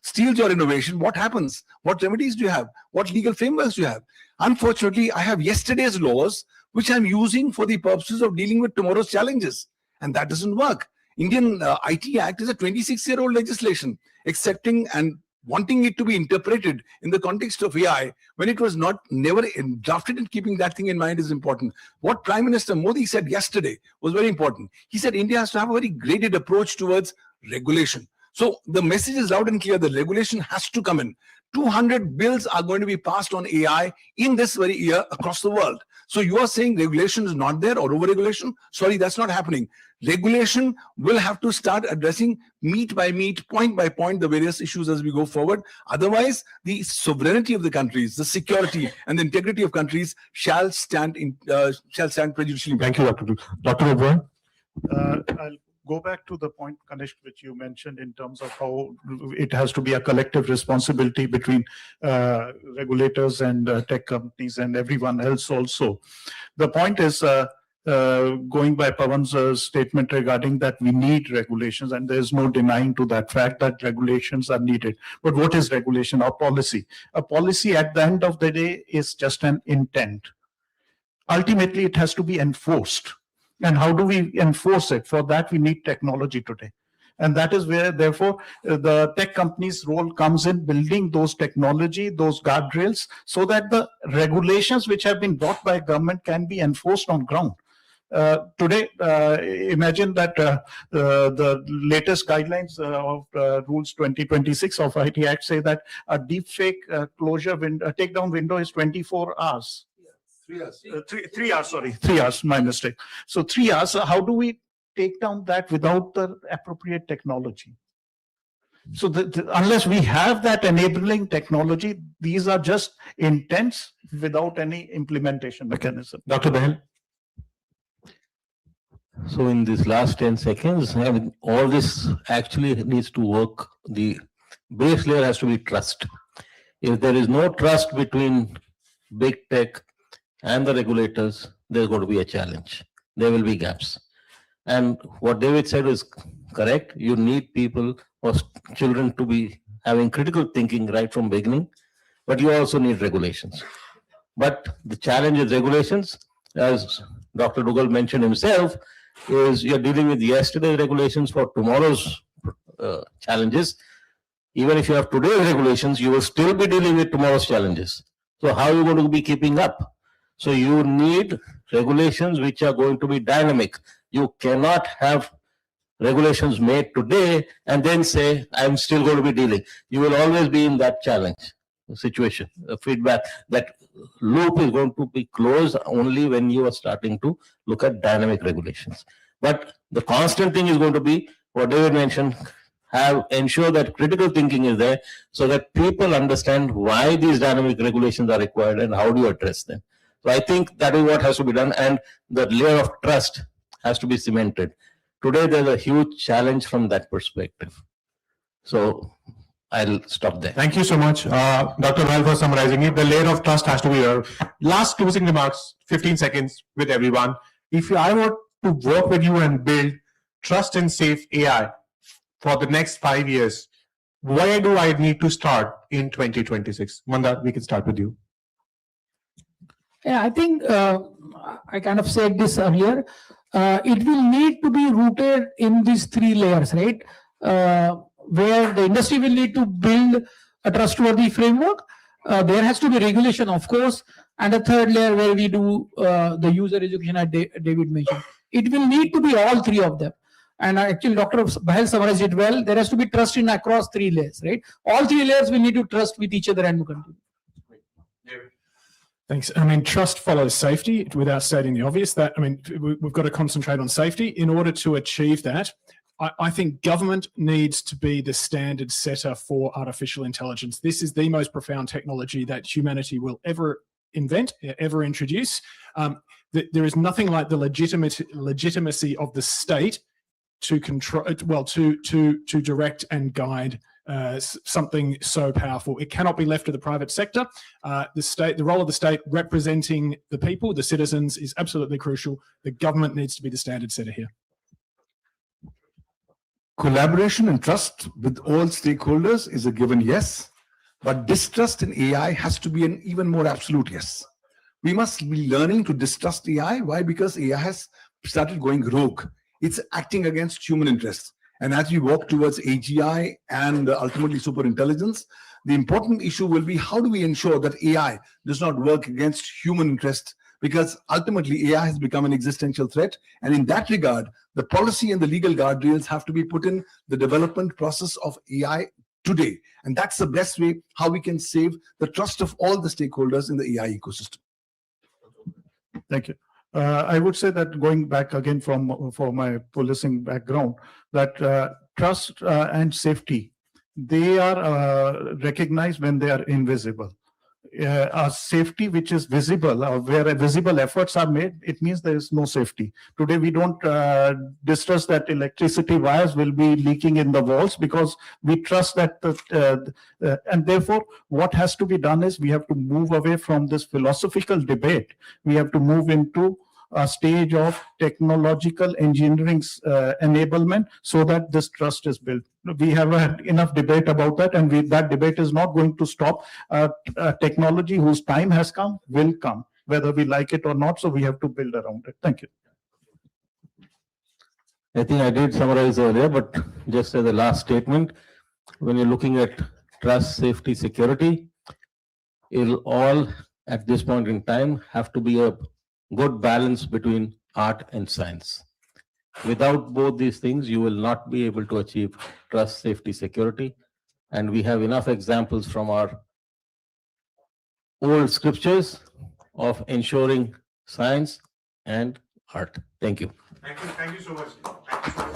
steals your innovation. What happens? What remedies do you have? What legal frameworks do you have? Unfortunately, I have yesterday's laws which I'm using for the purposes of dealing with tomorrow's challenges, and that doesn't work. Indian IT Act is a 26-year-old legislation, accepting and wanting it to be interpreted in the context of AI when it was never drafted, and keeping that thing in mind is important. What Prime Minister Modi said yesterday was very important. He said India has to have a very graded approach towards regulation. So the message is loud and clear. The regulation has to come in. 200 bills are going to be passed on AI in this very year across the world. So you are saying regulation is not there, or over-regulation? Sorry, that's not happening. Regulation will have to start addressing meat by meat, point by point, the various issues as we go forward. Otherwise, the sovereignty of the countries, the security and the integrity of countries shall stand prejudicially. Thank you, Dr. Oberoi. I'll go back to the point, Kanishk, which you mentioned in terms of how it has to be a collective responsibility between regulators and tech companies and everyone else also. The point is, going by Pawan's statement regarding that we need regulations, and there's no denying to that fact that regulations are needed. But what is regulation or policy? A policy at the end of the day is just an intent. Ultimately, it has to be enforced. And how do we enforce it? For that, we need technology today. And that is where, therefore, the tech companies' role comes in building those technology, those guardrails, so that the regulations which have been brought by government can be enforced on ground. Today, imagine that the latest guidelines of Rules 2026 of IT Act say that a deepfake closure window, takedown window is 24 hours. 3 hours. 3 hours, sorry, 3 hours, my mistake. So 3 hours, how do we take down that without the appropriate technology? So unless we have that enabling technology, these are just intents without any implementation mechanism. Dr. Bahl? So in this last 10 seconds, I mean, all this actually needs to work. The base layer has to be trust. If there is no trust between big tech and the regulators, there's going to be a challenge. There will be gaps. And what David said is correct. You need people or children to be having critical thinking right from beginning, but you also need regulations. But the challenge with regulations, as Dr. Dugal mentioned himself, is you're dealing with yesterday's regulations for tomorrow's challenges. Even if you have today's regulations, you will still be dealing with tomorrow's challenges. So how are you going to be keeping up? So you need regulations which are going to be dynamic. You cannot have regulations made today and then say, I'm still going to be dealing. You will always be in that challenge situation, feedback. That loop is going to be closed only when you are starting to look at dynamic regulations. But the constant thing is going to be what David mentioned, ensure that critical thinking is there so that people understand why these dynamic regulations are required and how do you address them. So I think that is what has to be done, and the layer of trust has to be cemented. Today, there's a huge challenge from that perspective. So I'll stop there. Thank you so much, Dr. Bahl, for summarizing it. The layer of trust has to be here. Last closing remarks, 15 seconds with everyone. If I were to work with you and build trust and safe AI for the next 5 years, where do I need to start in 2026? Mandar, we can start with you. Yeah, I think I kind of said this earlier. It will need to be rooted in these three layers, right? Where the industry will need to build a trustworthy framework. There has to be regulation, of course, and a third layer where we do the user education, as David mentioned. It will need to be all three of them. And actually, Dr. Bahl summarized it well. There has to be trust in across three layers, right? All three layers will need to trust with each other and continue. Thanks. I mean, trust follows safety without stating the obvious. That, I mean, we've got to concentrate on safety. In order to achieve that, I think government needs to be the standard setter for artificial intelligence. This is the most profound technology that humanity will ever invent, ever introduce. There is nothing like the legitimacy of the state to control, well, to direct and guide something so powerful. It cannot be left to the private sector. The role of the state representing the people, the citizens, is absolutely crucial. The government needs to be the standard setter here. Collaboration and trust with all stakeholders is a given yes, but distrust in AI has to be an even more absolute yes. We must be learning to distrust AI. Why? Because AI has started going rogue. It's acting against human interests. And as we walk towards AGI and ultimately superintelligence, the important issue will be how do we ensure that AI does not work against human interest, because ultimately AI has become an existential threat. And in that regard, the policy and the legal guardrails have to be put in the development process of AI today. And that's the best way how we can save the trust of all the stakeholders in the AI ecosystem. Thank you. I would say that going back again for my policing background, that trust and safety, they are recognized when they are invisible. A safety which is visible, where visible efforts are made, it means there is no safety. Today, we don't distrust that electricity wires will be leaking in the walls because we trust that, and therefore, what has to be done is we have to move away from this philosophical debate. We have to move into a stage of technological engineering enablement so that this trust is built. We have had enough debate about that, and that debate is not going to stop. Technology whose time has come will come, whether we like it or not, so we have to build around it. Thank you. I think I did summarize earlier, but just as a last statement, when you're looking at trust, safety, security, it'll all at this point in time have to be a good balance between art and science. Without both these things, you will not be able to achieve trust, safety, security. And we have enough examples from our old scriptures of ensuring science and art. Thank you. Thank you so much. Thank you so much.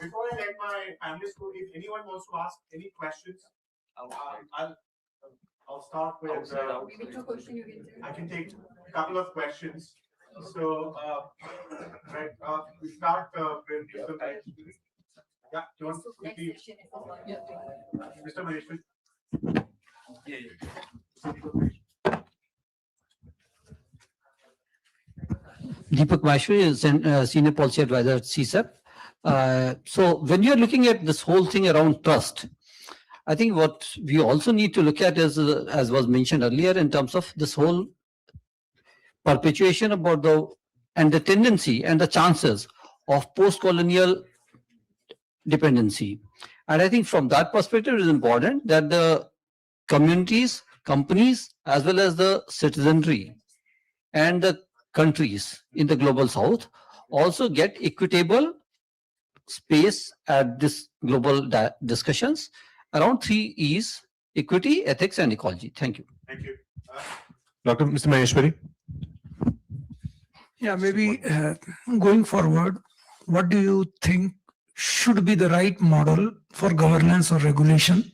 Before I let my panelists go, if anyone wants to ask any questions, I'll start with. I can take a couple of questions. So, right, we start with Mr. Yeah, do you want to quickly? Mr. Maheshwari. Deepak Maheshwari, Senior Policy Advisor at CSEP. So when you're looking at this whole thing around trust, I think what we also need to look at is, as was mentioned earlier, in terms of this whole perpetuation about the tendency and the chances of post-colonial dependency. And I think from that perspective, it is important that the communities, companies, as well as the citizenry and the countries in the global south also get equitable space at this global discussions around 3 E's: equity, ethics, and ecology. Thank you. Thank you. Mr. Maheshwari. Yeah, maybe going forward, what do you think should be the right model for governance or regulation?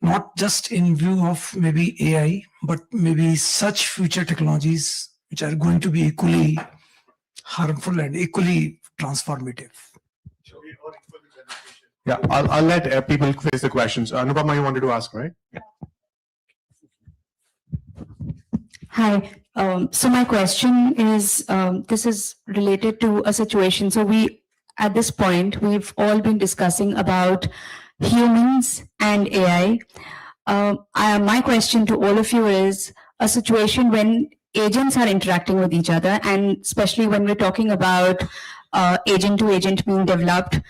Not just in view of maybe AI, but maybe such future technologies which are going to be equally harmful and equally transformative. Yeah, I'll let people face the questions. Anupama, you wanted to ask, right? Yeah. Hi. So my question is, this is related to a situation. So at this point, we've all been discussing about humans and AI. My question to all of you is a situation when agents are interacting with each other, and especially when we're talking about agent to agent being developed,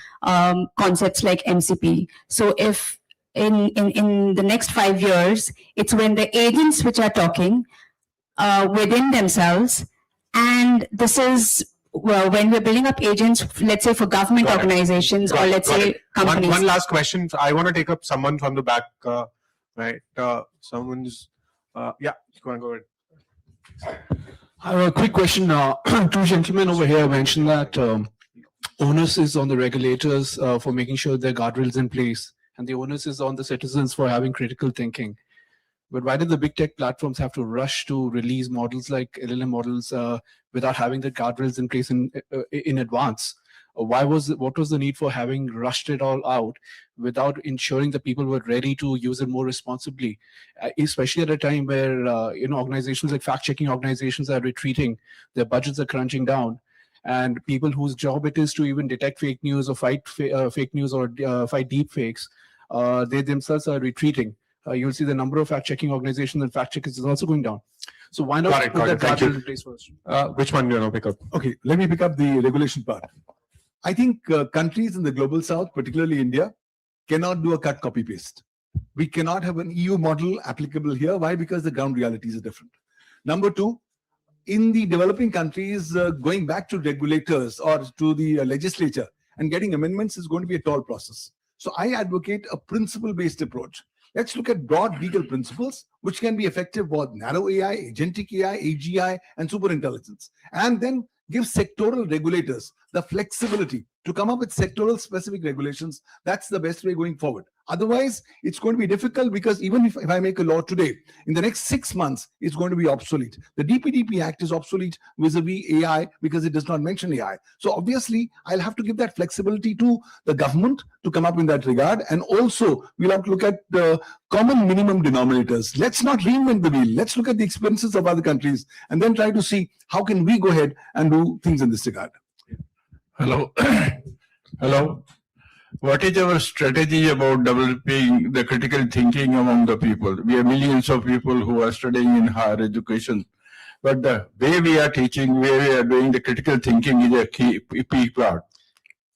concepts like MCP. So if in the next 5 years, it's when the agents which are talking within themselves, and this is when we're building up agents, let's say for government organizations or let's say companies. One last question. I want to take up someone from the back, right? Someone's, yeah, go ahead. I have a quick question. Two gentlemen over here mentioned that onus is on the regulators for making sure there are guardrails in place, and the onus is on the citizens for having critical thinking. But why did the big tech platforms have to rush to release models like LLM models without having the guardrails in place in advance? What was the need for having rushed it all out without ensuring that people were ready to use it more responsibly, especially at a time where organizations like fact-checking organizations are retreating, their budgets are crunching down, and people whose job it is to even detect fake news or fight fake news or fight deep fakes, they themselves are retreating. You'll see the number of fact-checking organizations and fact-checkers is also going down. So why not put that guardrail in place first? Which one do you want to pick up? Okay, let me pick up the regulation part. I think countries in the global south, particularly India, cannot do a cut, copy, paste. We cannot have an EU model applicable here. Why? Because the ground realities are different. Number two, in the developing countries, going back to regulators or to the legislature and getting amendments is going to be a tall process. So I advocate a principle-based approach. Let's look at broad legal principles, which can be effective for narrow AI, agentic AI, AGI, and superintelligence. And then give sectoral regulators the flexibility to come up with sectoral specific regulations. That's the best way going forward. Otherwise, it's going to be difficult because even if I make a law today, in the next 6 months, it's going to be obsolete. The DPDP Act is obsolete vis-a-vis AI because it does not mention AI. So obviously, I'll have to give that flexibility to the government to come up in that regard. And also, we'll have to look at the common minimum denominators. Let's not reinvent the wheel. Let's look at the experiences of other countries and then try to see how can we go ahead and do things in this regard. Hello. Hello. What is our strategy about developing the critical thinking among the people? We have millions of people who are studying in higher education but the way we are teaching, way we are doing the critical thinking is a key part.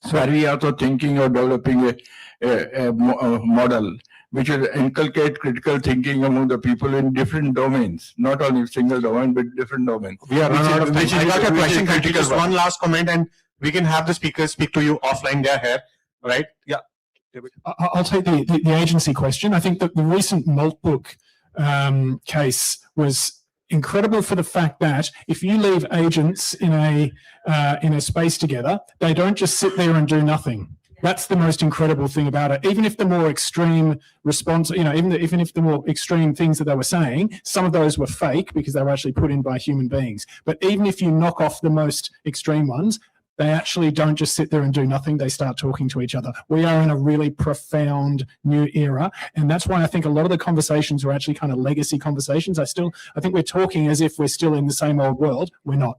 So are we also thinking of developing a model which will inculcate critical thinking among the people in different domains, not only single domain, but different domains. We are running out of time. I got your question. Critical One last comment, and we can have the speakers speak to you offline. They're here, right? Yeah. I'll take the agency question. I think that the recent Maltbook case was incredible for the fact that if you leave agents in a space together, they don't just sit there and do nothing. That's the most incredible thing about it. Even if the more extreme response, even if the more extreme things that they were saying, some of those were fake because they were actually put in by human beings. But even if you knock off the most extreme ones, they actually don't just sit there and do nothing. They start talking to each other. We are in a really profound new era. And that's why I think a lot of the conversations are actually kind of legacy conversations. I think we're talking as if we're still in the same old world. We're not.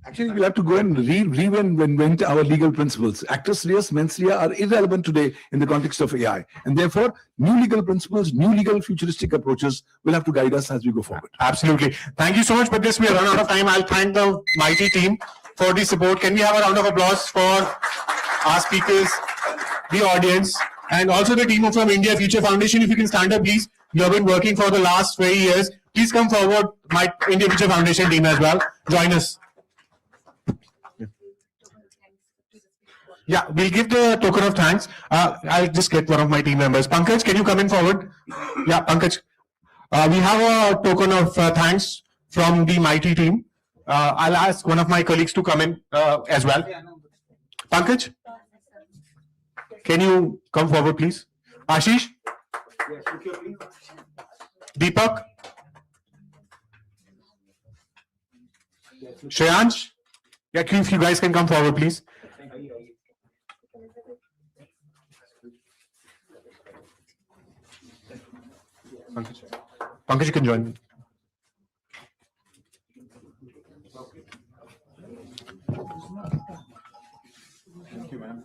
Actually, we'll have to go and reinvent our legal principles. Actus reus, mens rea are irrelevant today in the context of AI. And therefore, new legal principles, new legal futuristic approaches will have to guide us as we go forward. Absolutely. Thank you so much. But this we are run out of time. I'll thank the mighty team for the support. Can we have a round of applause for our speakers, the audience, and also the team from India Future Foundation? If you can stand up, please. You have been working for the last 20 years. Please come forward, my India Future Foundation team as well. Join us. Yeah, we'll give the token of thanks. I'll just get one of my team members. Pankaj, can you come in forward? Yeah, Pankaj. We have a token of thanks from the mighty team. I'll ask one of my colleagues to come in as well. Pankaj, can you come forward, please? Ashish? Deepak? Shreyansh? Yeah, if you guys can come forward, please. Pankaj, you can join me. Thank you, ma'am.